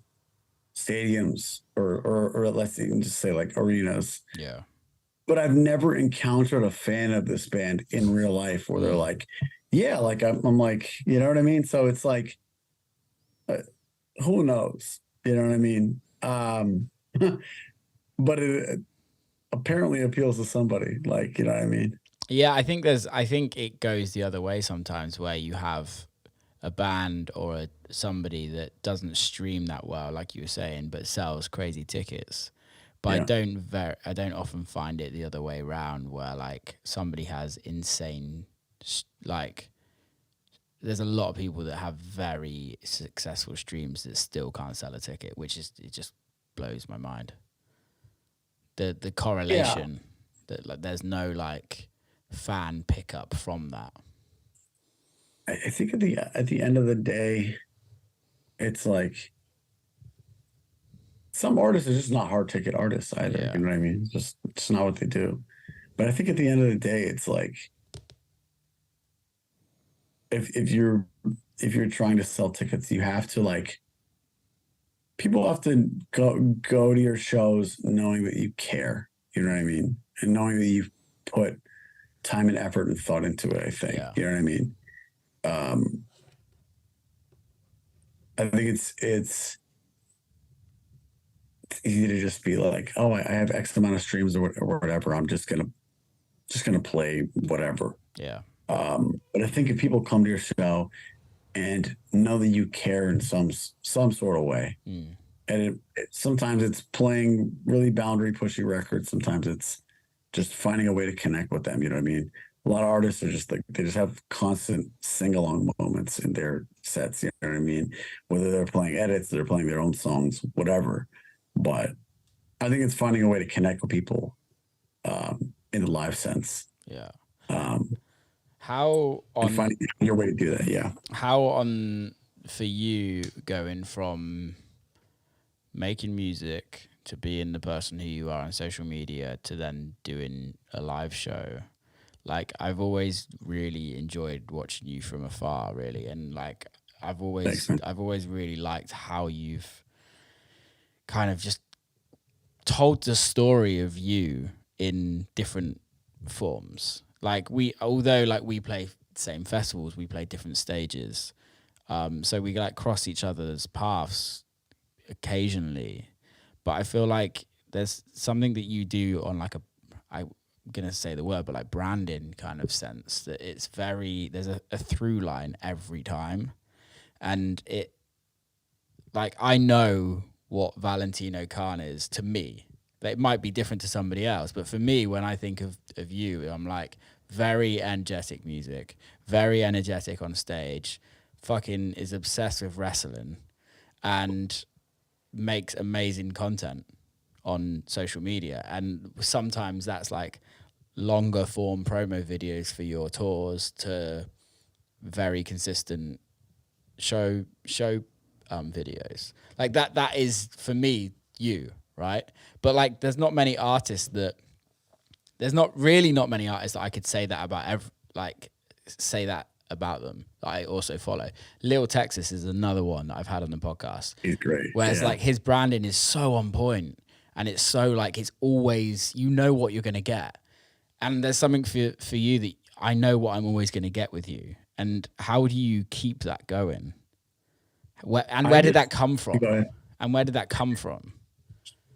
stadiums or let's even just say like arenas. Yeah. But I've never encountered a fan of this band in real life where they're like, yeah, like I'm like, you know what I mean? So it's like, who knows? You know what I mean? But it apparently appeals to somebody, like, you know what I mean? Yeah, I think it goes the other way sometimes where you have a band or somebody that doesn't stream that well, like you were saying, but sells crazy tickets. But I don't often find it the other way around where like somebody has insane, like there's a lot of people that have very successful streams that still can't sell a ticket, it just blows my mind. The correlation that like there's no like fan pickup from that. I think at the end of the day, it's like some artists are just not hard ticket artists either. Yeah. You know what I mean? It's not what they do. But I think at the end of the day, it's like if you're trying to sell tickets, you have to like people have to go to your shows knowing that you care. You know what I mean? And knowing that you've put time and effort and thought into it, I think. Yeah. You know what I mean? I think it's easy to just be like, oh, I have X amount of streams or whatever. I'm just gonna play whatever. Yeah. But I think if people come to your show and know that you care in some sort of way, and sometimes it's playing really boundary pushy records. Sometimes it's just finding a way to connect with them. You know what I mean? A lot of artists are just like, they just have constant sing-along moments in their sets. You know what I mean? Whether they're playing edits, they're playing their own songs, whatever. But I think it's finding a way to connect with people in the live sense. Yeah. Finding your way to do that. Yeah. How for you going from making music to being the person who you are on social media to then doing a live show? Like, I've always really enjoyed watching you from afar, really. And like, I've always really liked how you've kind of just told the story of you in different forms. Like although like we play same festivals, we play different stages. So we like cross each other's paths occasionally, but I feel like there's something that you do on like I'm gonna say the word, but like branding kind of sense, that it's there's a through line every time, and it, like, I know what Valentino Khan is to me. It might be different to somebody else, but for me, when I think of you, I'm like very energetic music, very energetic on stage, fucking is obsessed with wrestling, and makes amazing content on social media. And sometimes that's like longer form promo videos for your tours to very consistent show videos. Like that is for me you, right? But like there's not many artists that not many artists that I could say that about say that about them that I also follow. Lil Texas is another one that I've had on the podcast. He's great. Whereas like his branding is so on point, and it's so like, it's always, you know what you're going to get. And there's something for you that I know what I'm always going to get with you. And how do you keep that going? Where did that come from? And where did that come from?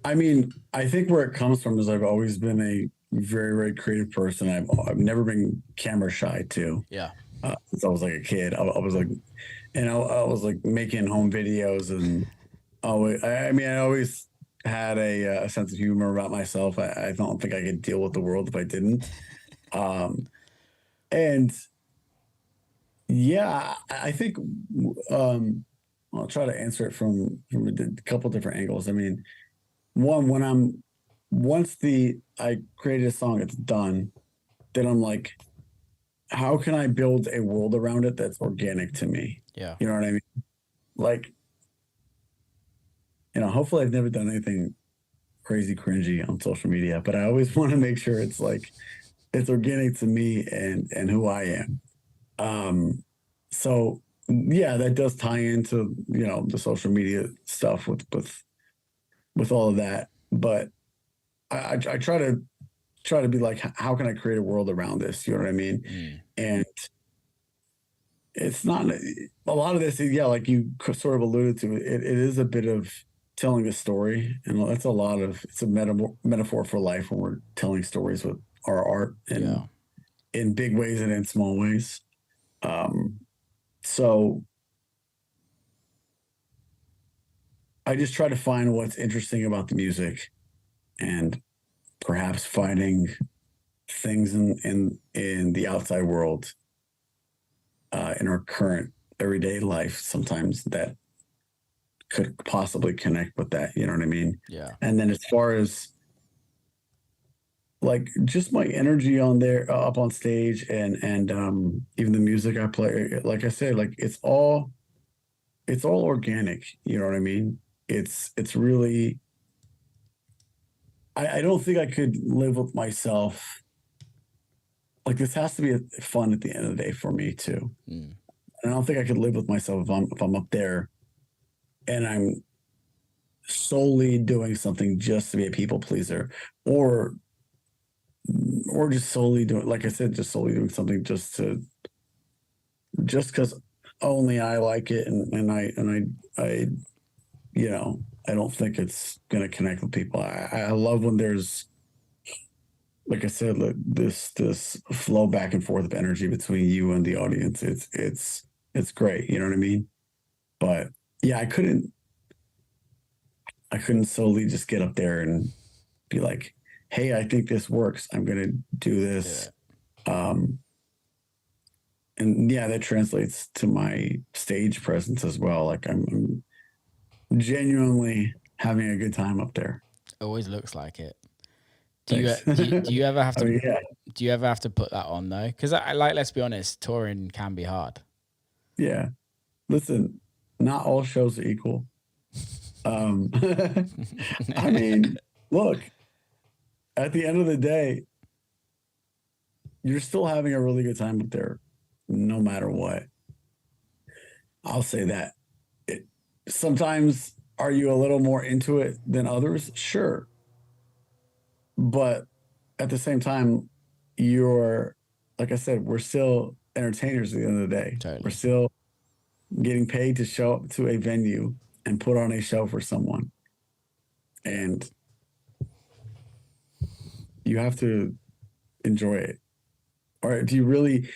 I mean, I think where it comes from is I've always been a very, very creative person. I've never been camera shy too. Yeah. Since I was like a kid, I was like, and I was like making home videos, and I always had a sense of humor about myself. I don't think I could deal with the world if I didn't. And yeah, I think I'll try to answer it from a couple different angles. I mean, one, once I created a song, it's done, then I'm like, how can I build a world around it that's organic to me? Yeah. You know what I mean? Like, hopefully I've never done anything crazy cringy on social media, but I always want to make sure it's like, it's organic to me and who I am. So yeah, that does tie into, the social media stuff with all of that. But I try to be like, how can I create a world around this? You know what I mean? And it's not a lot of this. Yeah, like you sort of alluded to, it is a bit of telling a story, and it's a metaphor for life when we're telling stories with our art, and in big ways and in small ways. So I just try to find what's interesting about the music, and perhaps finding things in the outside world, in our current everyday life, sometimes that could possibly connect with that. You know what I mean? Yeah. And then as far as like just my energy on there, up on stage, and even the music I play, like I said, like it's all organic. You know what I mean? It's really, I don't think I could live with myself. Like this has to be fun at the end of the day for me too. And I don't think I could live with myself if I'm up there and I'm solely doing something just to be a people pleaser, or just solely doing, like I said, just solely doing something just because only I like it, and I I don't think it's gonna connect with people. I love when there's, like I said, like this flow back and forth of energy between you and the audience. It's great. You know what I mean? But yeah, I couldn't solely just get up there and be like, hey, I think this works, I'm gonna do this. And yeah, that translates to my stage presence as well. Like I'm genuinely having a good time up there. Always looks like it. Do you ever have to? I mean, yeah. Do you ever have to put that on though? Because I like, let's be honest, touring can be hard. Yeah. Listen, not all shows are equal. I mean, look, at the end of the day, you're still having a really good time up there, no matter what. I'll say that. Sometimes, are you a little more into it than others? Sure. but at the same time, you're, like I said, we're still entertainers at the end of the day. We're Totally. still getting paid to show up to a venue and put on a show for someone. And you have to enjoy it. Or if you really,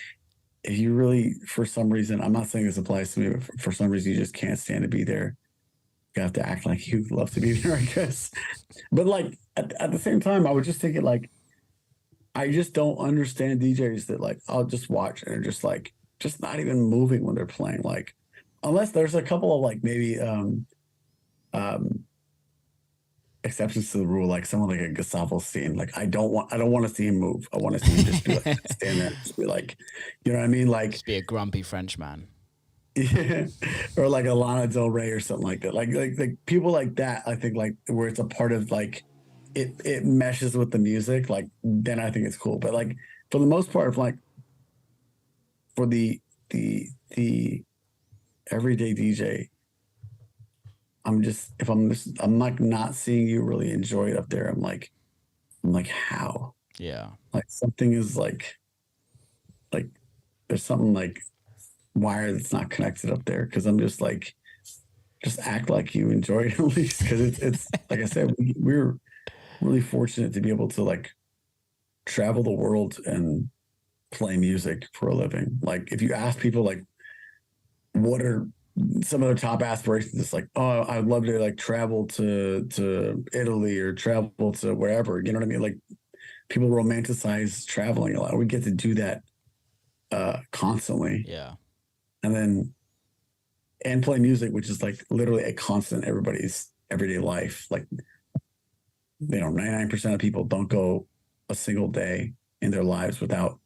for some reason, I'm not saying this applies to me, but for some reason you just can't stand to be there, you have to act like you love to be there, I guess. But like at the same time, I was just thinking like, I just don't understand DJs that like I'll just watch and they're just like just not even moving when they're playing. Like unless there's a couple of like maybe um exceptions to the rule, like someone like a Gustavo Steen. Like I don't want to see him move. I want to see him just be like stand there and just be like, you know what I mean? Like Just be a grumpy French man. yeah, or like a Lana Del Rey or something like that. Like people like that, I think like where it's a part of like it meshes with the music, like then I think it's cool. But like for the most part, like for the everyday DJ, I'm like not seeing you really enjoy it up there. I'm like how? Yeah. Like something is like there's something like wire that's not connected up there because I'm just like just act like you enjoy it at least because it's like I said we're really fortunate to be able to like travel the world and play music for a living. Like if you ask people like what are some of their top aspirations, it's like, oh, I'd love to like travel to Italy or travel to wherever. You know what I mean? Like people romanticize traveling a lot. We get to do that constantly. Yeah. And then and play music, which is like literally a constant in everybody's everyday life. Like 99% of people don't go a single day in their lives without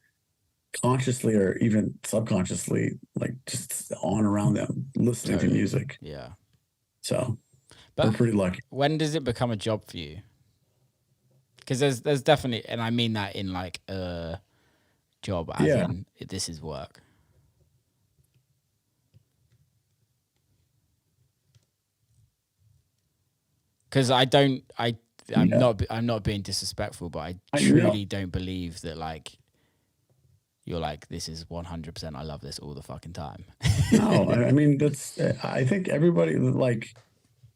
consciously or even subconsciously like just on around them listening to Totally. music. Yeah. So we're But pretty lucky. when does it become a job for you? Because there's definitely, and I mean that in like a job, as Yeah. in this is work. Because Yeah. I'm not being disrespectful, but I I know. truly don't believe that like you're like this is 100%. I love this all the fucking time. No, I mean that's I think everybody like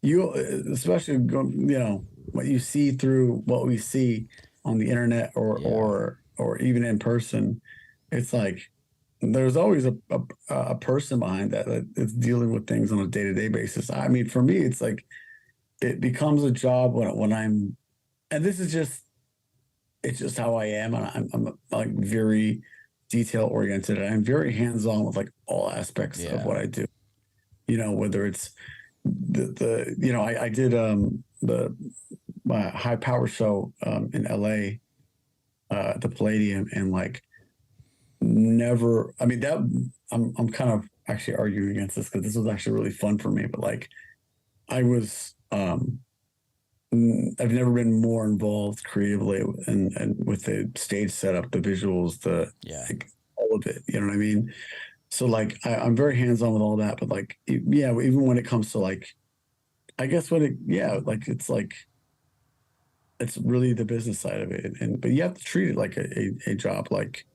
you especially what you see through what we see on the internet Yeah. or even in person, it's like there's always a person behind that is dealing with things on a day-to-day basis. I mean, for me, it's like it becomes a job when I'm, and this is just it's just how I am, and I'm like very detail oriented, and I'm very hands on with like all aspects of Yeah. what I do. Whether it's I did the high power show in LA at the Palladium, and like never. I mean that I'm kind of actually arguing against this because this was actually really fun for me, but like I was I've never been more involved creatively and with the stage setup, the visuals, the Yeah. like all of it. You know what I mean? So like I'm very hands on with all that, but like yeah, even when it comes to like I guess like it's really the business side of it, and but you have to treat it like a job. Like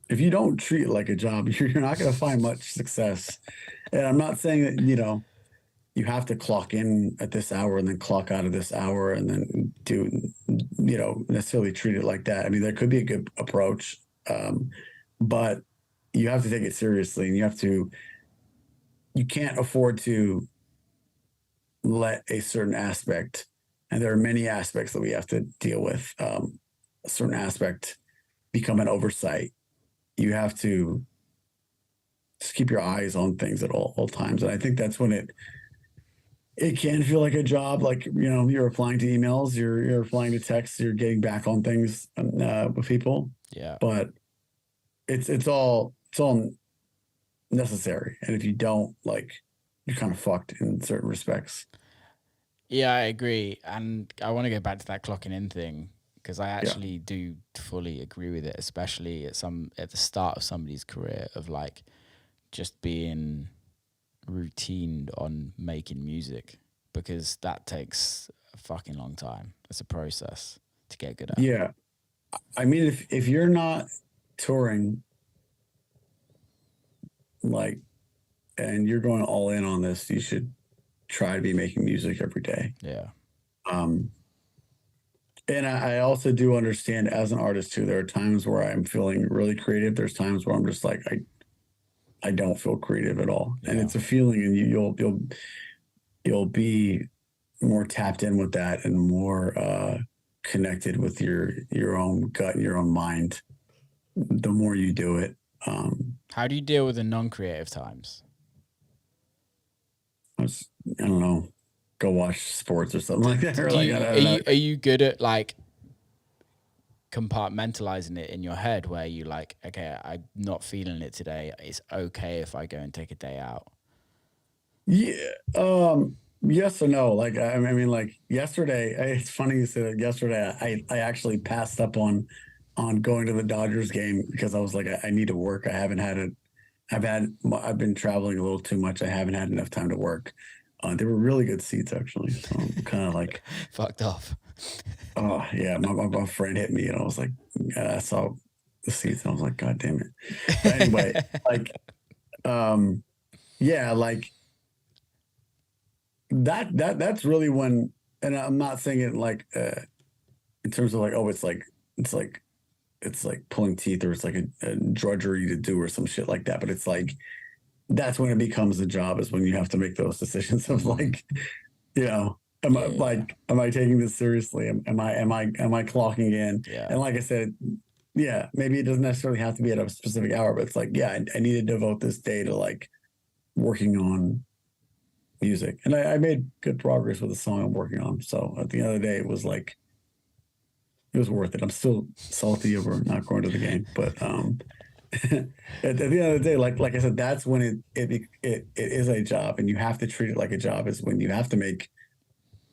if you don't treat it like a job, you're not going to find much success. And I'm not saying that you have to clock in at this hour and then clock out of this hour and then do necessarily treat it like that. I mean, there could be a good approach, but you have to take it seriously, and you can't afford to let a certain aspect, and there are many aspects that we have to deal with. A certain aspect become an oversight. You have to just keep your eyes on things at all times, and I think that's when it can feel like a job. Like you're replying to emails, you're replying to texts, you're getting back on things with people, Yeah. but it's all necessary, and if you don't, like, you're kind of fucked in certain respects. Yeah, I agree. And I want to go back to that clocking in thing because I Yeah. actually do fully agree with it, especially at the start of somebody's career of like just being routined on making music because that takes a fucking long time. It's a process. to get good at? Yeah. I mean, if you're not touring, like, and you're going all in on this, you should try to be making music every day. Yeah. Um, and I also do understand as an artist too, there are times where I'm feeling really creative. There's times where I'm just like, I don't feel creative at all. And Yeah. it's a feeling, and you'll be more tapped in with that and more connected with your own gut and your own mind the more you do it. How do you deal with the non-creative times? I don't know, go watch sports or something like that. Or Do like, you, I are don't know. you are you good at like compartmentalizing it in your head where you like, okay, I'm not feeling it today. It's okay if I go and take a day out. Yeah. Yes or no. Like, I mean, like yesterday, it's funny you said that. Yesterday, I actually passed up on going to the Dodgers game because I was like, I need to work. I haven't had it. I've been traveling a little too much. I haven't had enough time to work. They were really good seats actually. So I'm kind of like, Fucked off. oh yeah, my friend hit me and I was like, I saw the seats and I was like, God damn it. But anyway, like, yeah, like that's really when, and I'm not saying it like in terms of like, oh, it's like pulling teeth or it's like a drudgery to do or some shit like that. But it's like that's when it becomes a job, is when you have to make those decisions of like, you know, am I taking this seriously? Am I clocking in? Yeah. And like I said, yeah, maybe it doesn't necessarily have to be at a specific hour, but it's like, yeah, I need to devote this day to like working on music. And I made good progress with the song I'm working on. So at the end of the day, it was like, it was worth it. I'm still salty over not going to the game, but at the end of the day, like I said, that's when it is a job, and you have to treat it like a job. Is when you have to make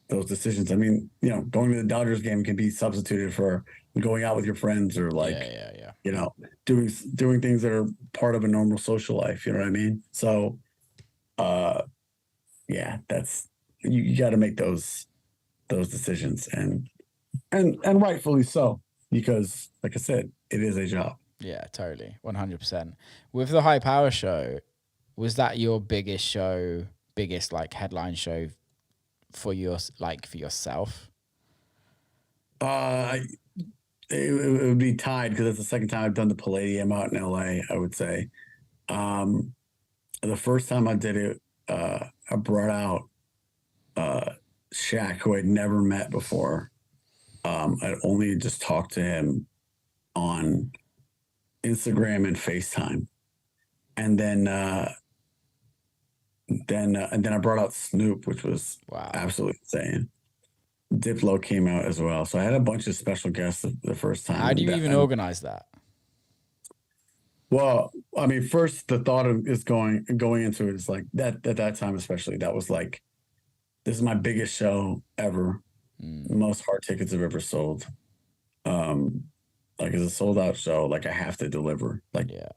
those decisions. I mean, you know, going to the Dodgers game can be substituted for going out with your friends or like, Yeah. you know, doing things that are part of a normal social life. You know what I mean? So, yeah, that's you got to make those decisions, and rightfully so, because like I said, it is a job. Yeah, totally. 100%. With the High Power show, was that your biggest show, biggest like headline show for for yourself? It would be tied because it's the second time I've done the Palladium out in LA, I would say. The first time I did it, I brought out Shaq, who I'd never met before. I'd only just talked to him on Instagram and FaceTime. And then I brought out Snoop, which was absolutely insane. Diplo came out as well. So I had a bunch of special guests the first time. How do you even organize that? Well, I mean, first the thought is going into it is like that at that time, especially, that was like, this is my biggest show ever. Most hard tickets I've ever sold. Like, it's a sold out show. Like, I have to deliver. Like, Yeah.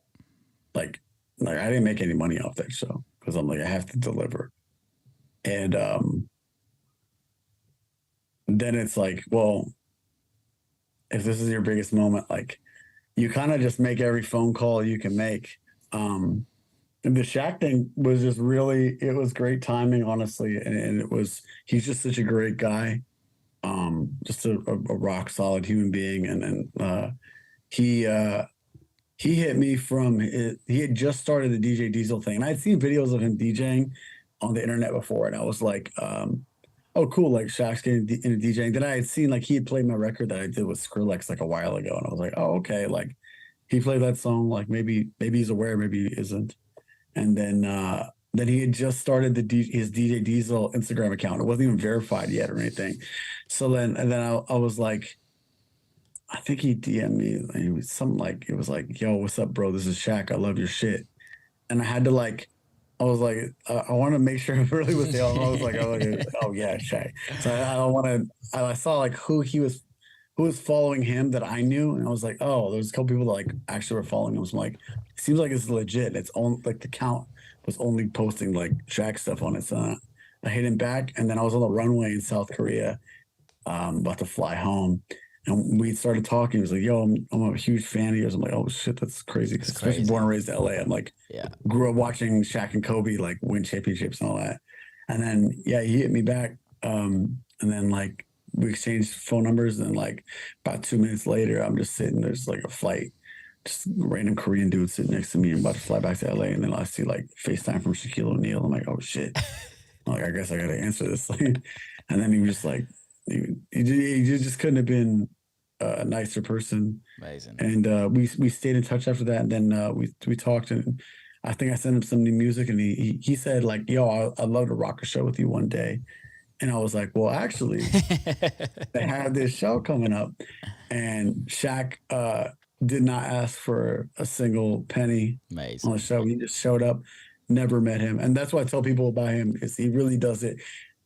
like I didn't make any money off that show because I'm like, I have to deliver. And then it's like, well, if this is your biggest moment, like, you kind of just make every phone call you can make. And the Shaq thing was just really, it was great timing, honestly. And it was, he's just such a great guy. Just a rock solid human being. And then he hit me from, he had just started the DJ Diesel thing. And I'd seen videos of him DJing on the internet before. And I was like, oh, cool. Like, Shaq's getting into DJing. Then I had seen, like, he had played my record that I did with Skrillex like a while ago. And I was like, oh, okay. Like, he played that song. Like, maybe he's aware, maybe he isn't. And then he had just started his DJ Diesel Instagram account. It wasn't even verified yet or anything. So then I was like, I think he DM'd me. It was something like, it was like, yo, what's up, bro? This is Shaq. I love your shit. And I had to like, I was like, I want to make sure it really was him. I was like, oh yeah, Shaq. So I want to. I saw like who was following him that I knew, and I was like, oh, there's a couple people that like actually were following him. So I'm like, it seems like it's legit. It's on, like, the count was only posting like Shaq stuff on it. So I hit him back, and then I was on the runway in South Korea, about to fly home, And we started talking. He was like, "Yo, I'm a huge fan of yours." I'm like, "Oh shit, that's crazy." It's Because especially crazy. born and raised in LA, I'm like, Yeah. grew up watching Shaq and Kobe like win championships and all that. And then yeah, he hit me back. And then like we exchanged phone numbers, and like about 2 minutes later, I'm just sitting. There's like a flight, just a random Korean dude sitting next to me. I'm about to fly back to LA, and then I see like FaceTime from Shaquille O'Neal. I'm like, "Oh shit!" I'm like, I guess I got to answer this. And then he was just like, he just couldn't have been a nicer person. Amazing. And we stayed in touch after that. And then we talked, and I think I sent him some new music, and he said like, "Yo, I'd love to rock a show with you one day." And I was like, "Well, actually, they have this show coming up," and Shaq did not ask for a single penny on the Amazing. show. He just showed up, never met him, and that's what I tell people about him is he really does it.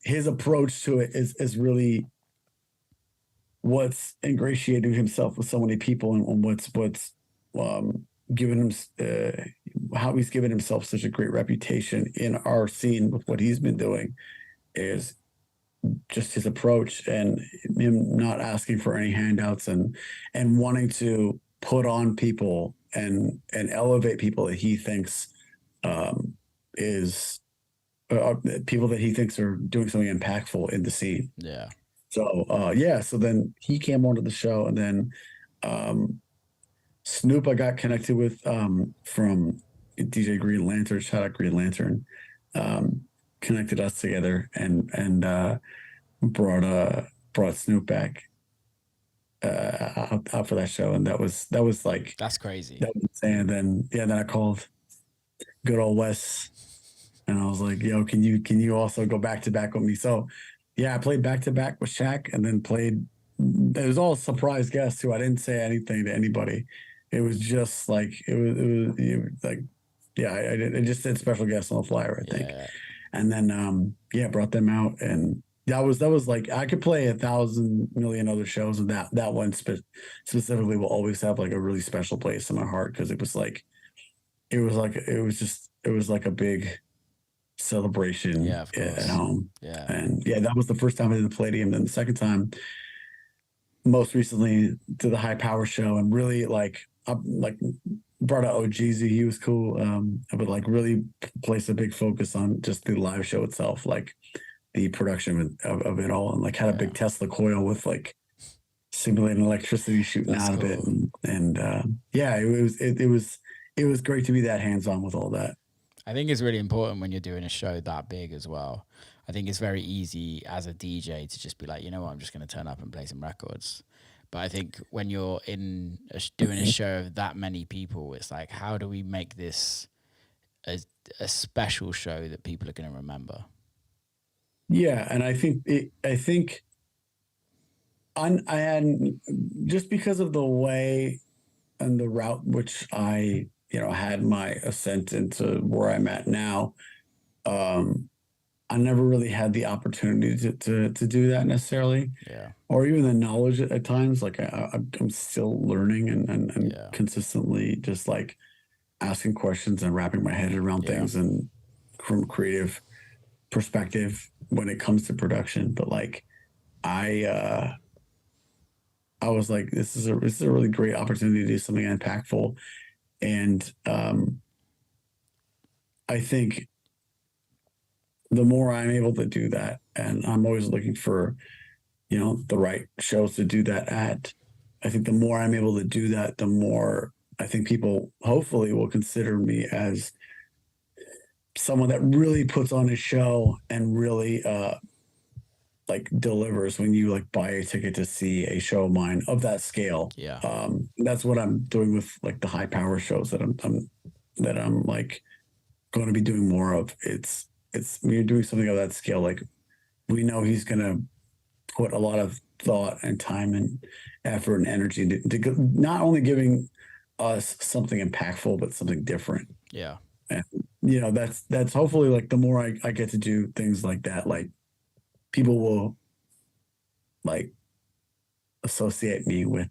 His approach to it is really what's ingratiated himself with so many people, and what's given him how he's given himself such a great reputation in our scene with what he's been doing is just his approach and him not asking for any handouts and wanting to put on people and elevate people that he thinks is people that he thinks are doing something impactful in the scene. Yeah. So yeah, so then he came onto the show, and then Snoop I got connected with from DJ Green Lantern. Shout out Green Lantern. Connected us together and brought Snoop back out for that show, and that was like That's crazy. that was insane. And then I called good old Wes, and I was like, "Yo, can you also go back to back with me?" So yeah, I played back to back with Shaq, and then played. It was all surprise guests too. I didn't say anything to anybody. It was just like it was like yeah, I just did special guests on the flyer, I think. Yeah. And then yeah, brought them out, and that was like I could play 1,000,000,000 other shows, and that one specifically will always have like a really special place in my heart because it was like it was like a big celebration Yeah, of at course. home. Yeah. And yeah, that was the first time I did the Palladium. Then the second time, most recently, to the High Power Show, and really like I like brought out OGZ. He was cool, but like really placed a big focus on just the live show itself, like the production of it all, and like had a big Tesla coil with like simulating electricity shooting That's out of it, cool. and yeah, it was great to be that hands on with all that. I think it's really important when you're doing a show that big as well. I think it's very easy as a DJ to just be like, you know what, I'm just going to turn up and play some records. But I think when you're doing a show of that many people, it's like, how do we make this a special show that people are going to remember? Yeah, and I think I had just because of the way and the route which I had my ascent into where I'm at now. I never really had the opportunity to do that necessarily, Yeah. or even the knowledge at times. Like I'm still learning and Yeah. consistently just like asking questions and wrapping my head around Yeah. things and from a creative perspective when it comes to production. But like I was like, this is a really great opportunity to do something impactful, and I think the more I'm able to do that, and I'm always looking for the right shows to do that at. I think the more I'm able to do that, the more I think people hopefully will consider me as someone that really puts on a show and really like delivers when you like buy a ticket to see a show of mine of that scale. Yeah. That's what I'm doing with like the high power shows that I'm like going to be doing more of. It's when you're doing something of that scale, like we know he's going to put a lot of thought and time and effort and energy to not only giving us something impactful, but something different. Yeah. And that's hopefully like the more I get to do things like that, like people will like associate me with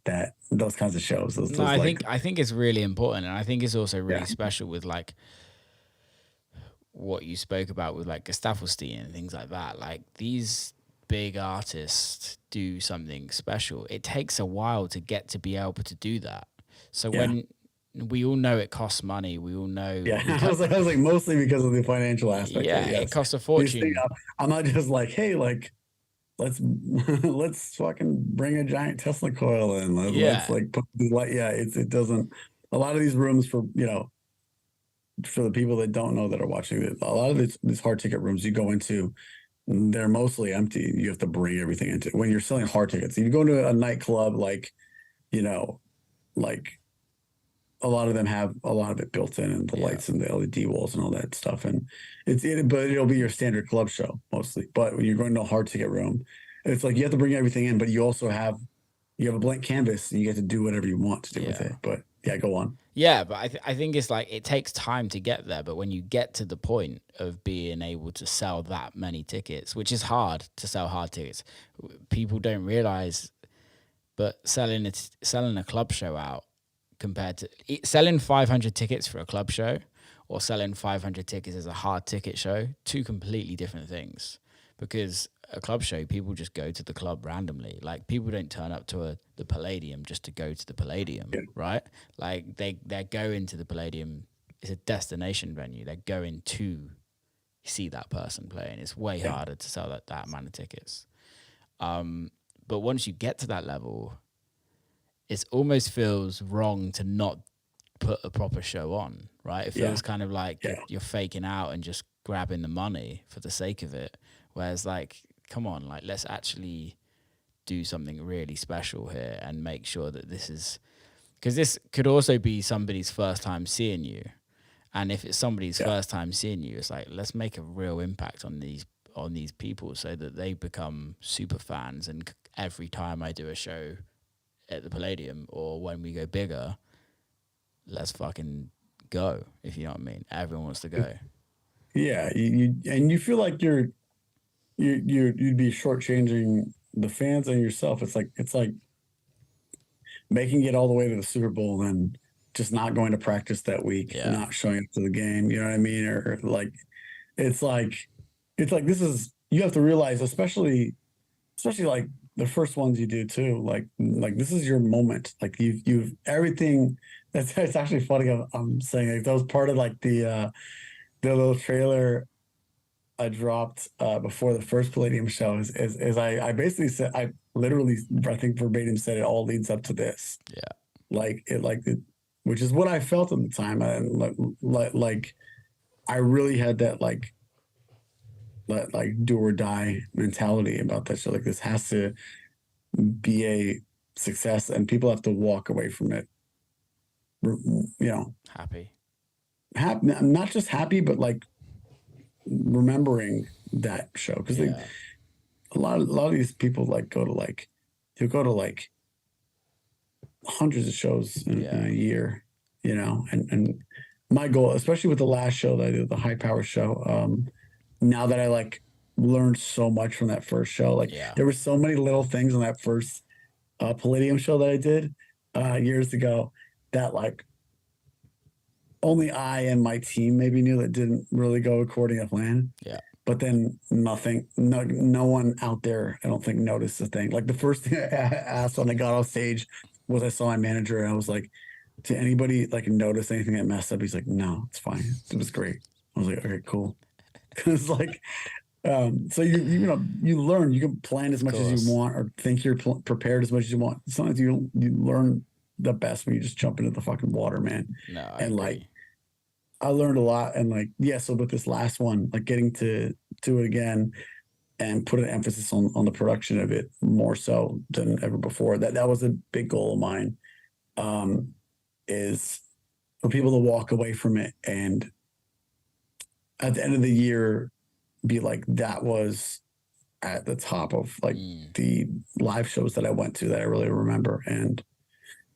those kinds of shows. No, I think it's really important, and I think it's also really special with like what you spoke about with like Gustaffelstein and things like that. Like these big artists do something special, it takes a while to get to be able to do that. So Yeah. when we all know it costs money, we all know Yeah. I was like mostly because of the financial aspect of yeah, it. it Yes. costs a These things, fortune. I'm not just like, hey, like let's fucking bring a giant Tesla coil in. Let's Yeah, like put the light. Yeah, it doesn't. A lot of these rooms for for the people that don't know that are watching it, a lot of these hard ticket rooms you go into, they're mostly empty. You have to bring everything into when you're selling hard tickets. If you go to a nightclub, like you know, like a lot of them have a lot of it built in and the yeah, lights and the LED walls and all that stuff. And but it'll be your standard club show mostly. But when you're going to a hard ticket room, it's like you have to bring everything in, but you also have a blank canvas and you get to do whatever you want to do with yeah. it. But yeah, go on. Yeah, but I think it's like it takes time to get there. But when you get to the point of being able to sell that many tickets, which is hard to sell hard tickets, people don't realize. But selling a club show out compared to selling 500 tickets for a club show or selling 500 tickets as a hard ticket show, two completely different things. Because a club show, people just go to the club randomly. Like people don't turn up to the Palladium just to go to the Palladium, Yeah. right? Like they're going to the Palladium. It's a destination venue. They're going to see that person playing. It's way Yeah. harder to sell that amount of tickets. But once you get to that level, it almost feels wrong to not put a proper show on, right? It feels kind of like you're faking out and just grabbing the money for the sake of it. Whereas, like, come on, like, let's actually do something really special here and make sure that this is, because this could also be somebody's first time seeing you. And if it's somebody's first time seeing you, it's like, let's make a real impact on these people so that they become super fans. And every time I do a show at the Palladium or when we go bigger, let's fucking go, if you know what I mean. Everyone wants to go. Yeah, you feel like you'd be shortchanging the fans and yourself. It's like making it all the way to the Super Bowl and just not going to practice that week, not showing up to the game. You know what I mean? Or like it's like this is you have to realize, especially like the first ones you do too. Like this is your moment. Like you've everything. That's it's actually funny. I'm saying like that was part of like the little trailer I dropped before the first Palladium show. Is I basically said I literally I think verbatim said it all leads up to this. Yeah. Which is what I felt at the time. And like I really had that like do or die mentality about that show. Like this has to be a success and people have to walk away from it Happy. not just happy but like remembering that show because a lot of these people like go to like they'll go to like hundreds of shows in a year, and my goal, especially with the last show that I did, the high power show, now that I like learned so much from that first show, like there were so many little things on that first Palladium show that I did years ago that like only I and my team maybe knew that didn't really go according to plan. Yeah. But then no one out there, I don't think, noticed the thing. Like the first thing I asked when I got off stage was I saw my manager and I was like, did anybody like notice anything that messed up? He's like, no, it's fine. It was great. I was like, okay, cool. Cause like, so you learn, you can plan as much as you want or think you're prepared as much as you want. Sometimes you learn the best when you just jump into the fucking water, man. No, I and agree. Like, I learned a lot and like, so with this last one, like getting to do it again and put an emphasis on the production of it more so than ever before. That was a big goal of mine, is for people to walk away from it and at the end of the year be like, that was at the top of like the live shows that I went to that I really remember. And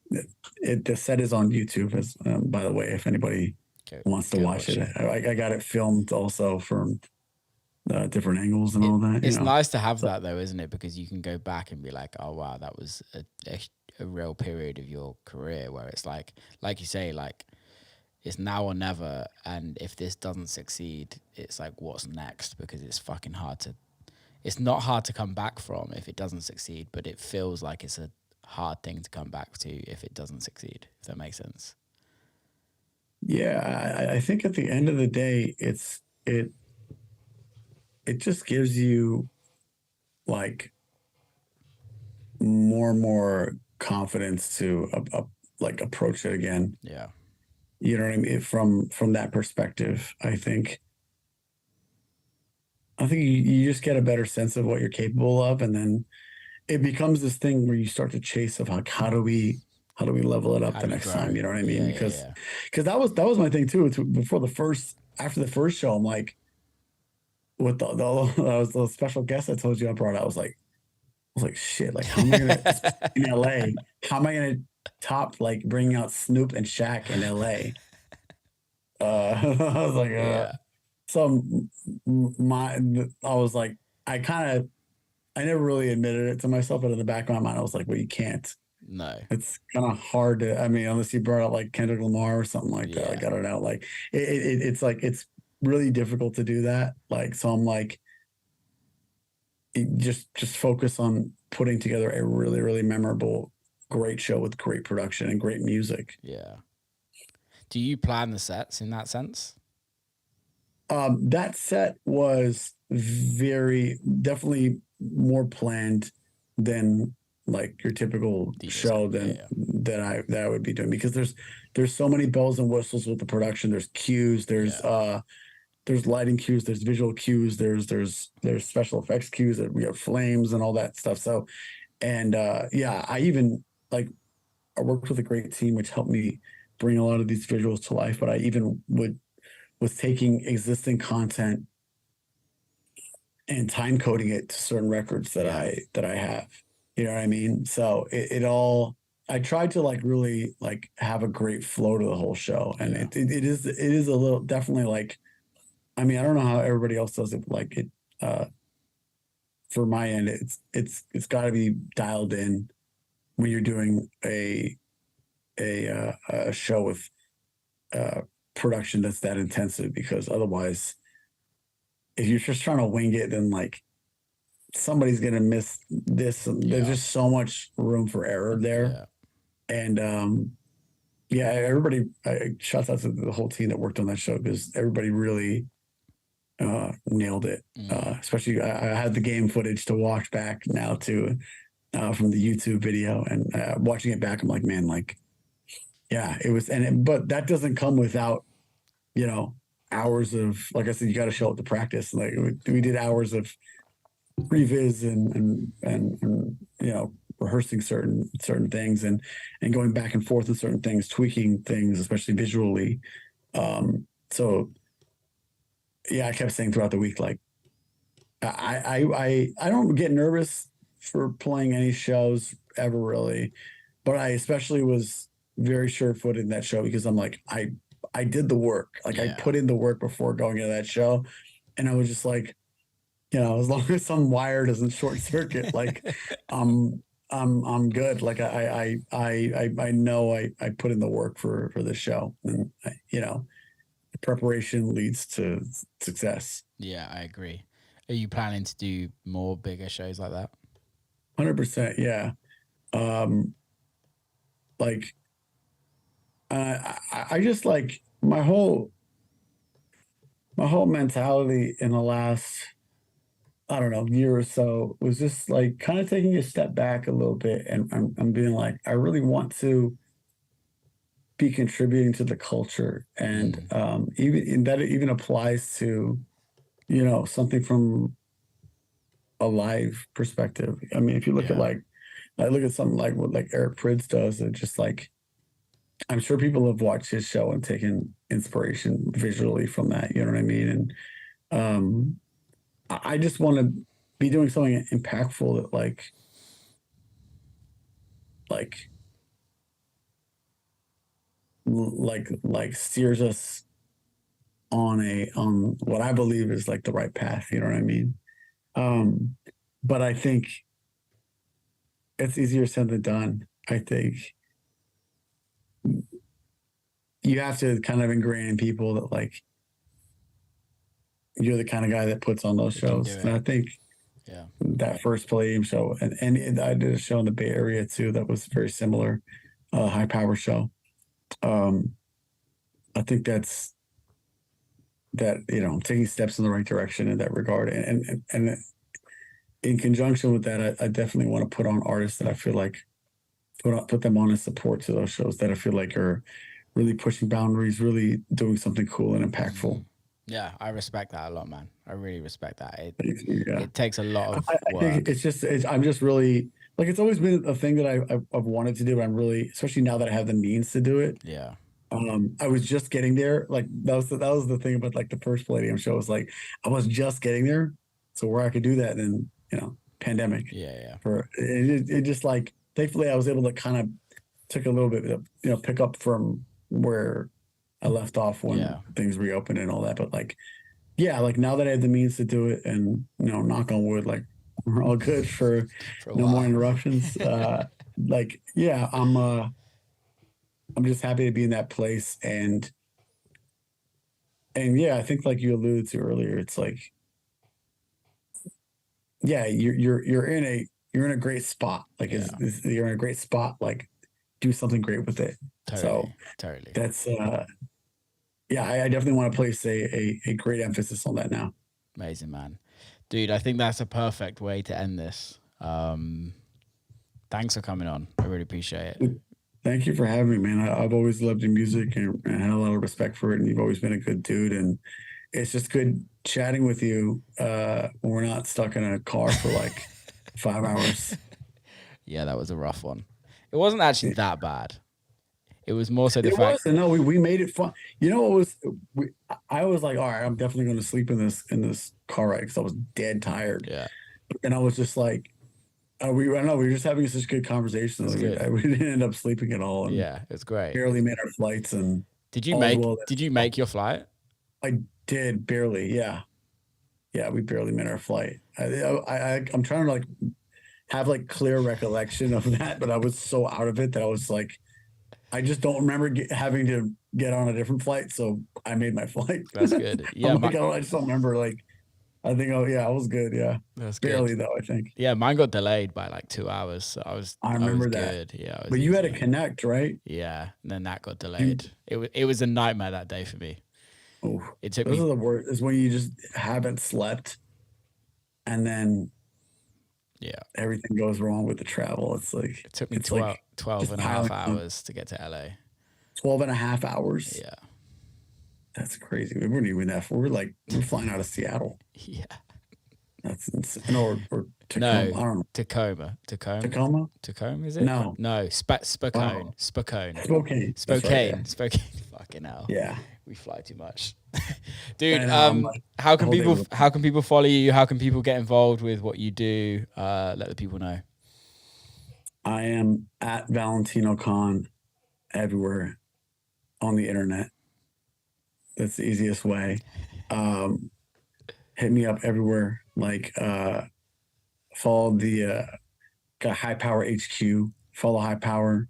the set is on YouTube as, by the way, if anybody wants to watch it. I got it filmed also from different angles and all that. It's nice to have that though, isn't it? Because you can go back and be like, oh wow, that was a real period of your career where it's like you say, like it's now or never. And if this doesn't succeed, it's like, what's next? Because it's fucking hard to, it's not hard to come back from if it doesn't succeed, but it feels like it's a hard thing to come back to if it doesn't succeed, if that makes sense. Yeah, I think at the end of the day, it just gives you like more and more confidence to like approach it again. Yeah. You know what I mean? From that perspective, I think you just get a better sense of what you're capable of, and then it becomes this thing where you start to chase of like how do we level it up How the do you next grow? time? You know what I Yeah, mean? yeah, yeah. Because that was my thing too. It's before after the first show, I'm like with the special guest I told you I brought. I was like shit. Like how am I gonna in LA? How am I gonna top like bringing out Snoop and Shaq in LA? I was like, Yeah. so I was like, I never really admitted it to myself, but in the back of my mind, I was like, well, you can't. No. It's kind of hard to, I mean, unless you brought out like Kendrick Lamar or something like that. Like, Yeah. I don't know. Like, it's like, it's really difficult to do that. Like, so I'm like, just focus on putting together a really, really memorable, great show with great production and great music. Yeah. Do you plan the sets in that sense? That set was definitely more planned than like your typical DJ show set. Yeah, yeah. that I would be doing, because there's so many bells and whistles with the production. There's cues, Yeah. there's lighting cues, there's visual cues, there's special effects cues, that we have flames and all that stuff. So, and yeah, I even like I worked with a great team which helped me bring a lot of these visuals to life. But I even was taking existing content and time coding it to certain records Yeah. that I have. You know what I mean? So it all, I tried to like really like have a great flow to the whole show. And Yeah. it is a little definitely like, I mean, I don't know how everybody else does it, but like for my end, it's got to be dialed in when you're doing a show with production that's that intensive, because otherwise, if you're just trying to wing it, then like somebody's gonna miss this. There's Yeah. just so much room for error there. Yeah. And yeah, everybody, shouts out to the whole team that worked on that show, because everybody really nailed it. Especially I had the game footage to watch back now too, from the YouTube video, and watching it back, I'm like, man, like, yeah, it was. But that doesn't come without, you know, hours of, like I said, you got to show up to practice. Like we did hours of previs and you know, rehearsing certain things, and going back and forth with certain things, tweaking things, especially visually. So yeah, I kept saying throughout the week, like I don't get nervous for playing any shows ever really, but I especially was very sure-footed in that show, because I'm like, I did the work. Like I Yeah. put in the work before going into that show, and I was just like, you know, as long as some wire doesn't short circuit, like I'm good. Like I know I put in the work for the show, and you know, preparation leads to success. Yeah, I agree. Are you planning to do more bigger shows like that? 100%. Yeah. Um, like I just like my whole mentality in the last, I don't know, year or so was just like kind of taking a step back a little bit, and I'm being like, I really want to be contributing to the culture. And even that, it even applies to, you know, something from a live perspective. I mean, if you look at Yeah. like, I look at something like what like Eric Prydz does, and just like, I'm sure people have watched his show and taken inspiration visually from that. You know what I mean? And I just want to be doing something impactful that like like steers us on what I believe is like the right path. You know what I mean? Um, but I think it's easier said than done. I think you have to kind of ingrain in people that like you're the kind of guy that puts on those We can do shows. And it. I think Yeah. that first Palladium show, and I did a show in the Bay Area too that was very similar, high power show. I think that's that, taking steps in the right direction in that regard, and in conjunction with that, I definitely want to put on artists that I feel like put them on as support to those shows that I feel like are really pushing boundaries, really doing something cool and impactful. Yeah, I respect that a lot, man. I really respect that. Yeah. It takes a lot of I think work. I'm just really like, it's always been a thing that I've wanted to do. I'm really, especially now that I have the means to do it. Yeah. I was just getting there. Like that was the thing about like the first Palladium show, was like I was just getting there. So where I could do that, then pandemic. Yeah. For it just like, thankfully I was able to kind of took a little bit of, pick up from where I left off when things reopened and all that. But like, yeah, like now that I have the means to do it, and knock on wood, like we're all good for no more interruptions. Like, yeah, I'm just happy to be in that place, and yeah, I think like you alluded to earlier, it's like, yeah, you're in a great spot. Like, you're in a great spot. Like, do something great with it. Totally. That's yeah, I definitely want to place a great emphasis on that now. Amazing, man. Dude, I think that's a perfect way to end this. Thanks for coming on. I really appreciate it. Thank you for having me, man. I've always loved your music and had a lot of respect for it, and you've always been a good dude. And it's just good chatting with you when we're not stuck in a car for like 5 hours. Yeah, that was a rough one. It wasn't actually that bad. It was more so the fact. It was, and no, we made it fun. You know, I was like, all right, I'm definitely going to sleep in this car ride because I was dead tired. Yeah. And I was just like, I don't know, we were just having such good conversations. Like, we didn't end up sleeping at all. And yeah, it's great. Barely made our flights. And did you make your flight? I did, barely. Yeah, we barely made our flight. I'm trying to like have like clear recollection of that, but I was so out of it that I was like, I just don't remember having to get on a different flight, so I made my flight. That's good. Yeah, I just don't remember. Like, I think, I was good. Yeah, that's barely good. Though, I think. Yeah, mine got delayed by like 2 hours. So I remember that. Good. Yeah, but you had to connect, right? Yeah, and then that got delayed. It was a nightmare that day for me. Oh, it took those are the worst. Is when you just haven't slept, and then everything goes wrong with the travel. It's like it took me 12 and a half hours to get to LA. 12 and a half hours? Yeah. That's crazy. We weren't even that far. We're flying out of Seattle. Yeah. That's insane. Or Tacoma. No, I don't know. Tacoma, is it? No. Spokane. Wow. Spokane. Right, Spokane. Fucking hell. Yeah. We fly too much. Dude, how can people follow you? How can people get involved with what you do? Let the people know. I am at Valentino Khan everywhere on the internet. That's the easiest way. Hit me up everywhere. Like, follow the got High Power HQ. Follow High Power.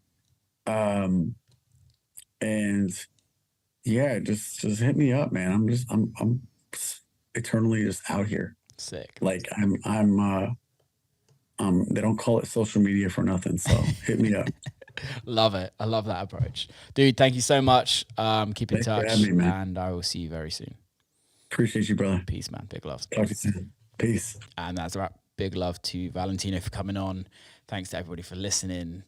And yeah, just hit me up, man. I'm eternally just out here. Sick. Like, they don't call it social media for nothing. So hit me up. Love it. I love that approach. Dude, thank you so much. Keep in touch, and I will see you very soon. Appreciate you, brother. Peace, man. Big love. Talk to you soon. Peace. And that's a wrap. Big love to Valentino for coming on. Thanks to everybody for listening.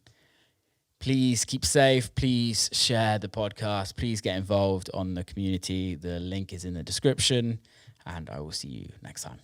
Please keep safe. Please share the podcast. Please get involved on the community. The link is in the description, and I will see you next time.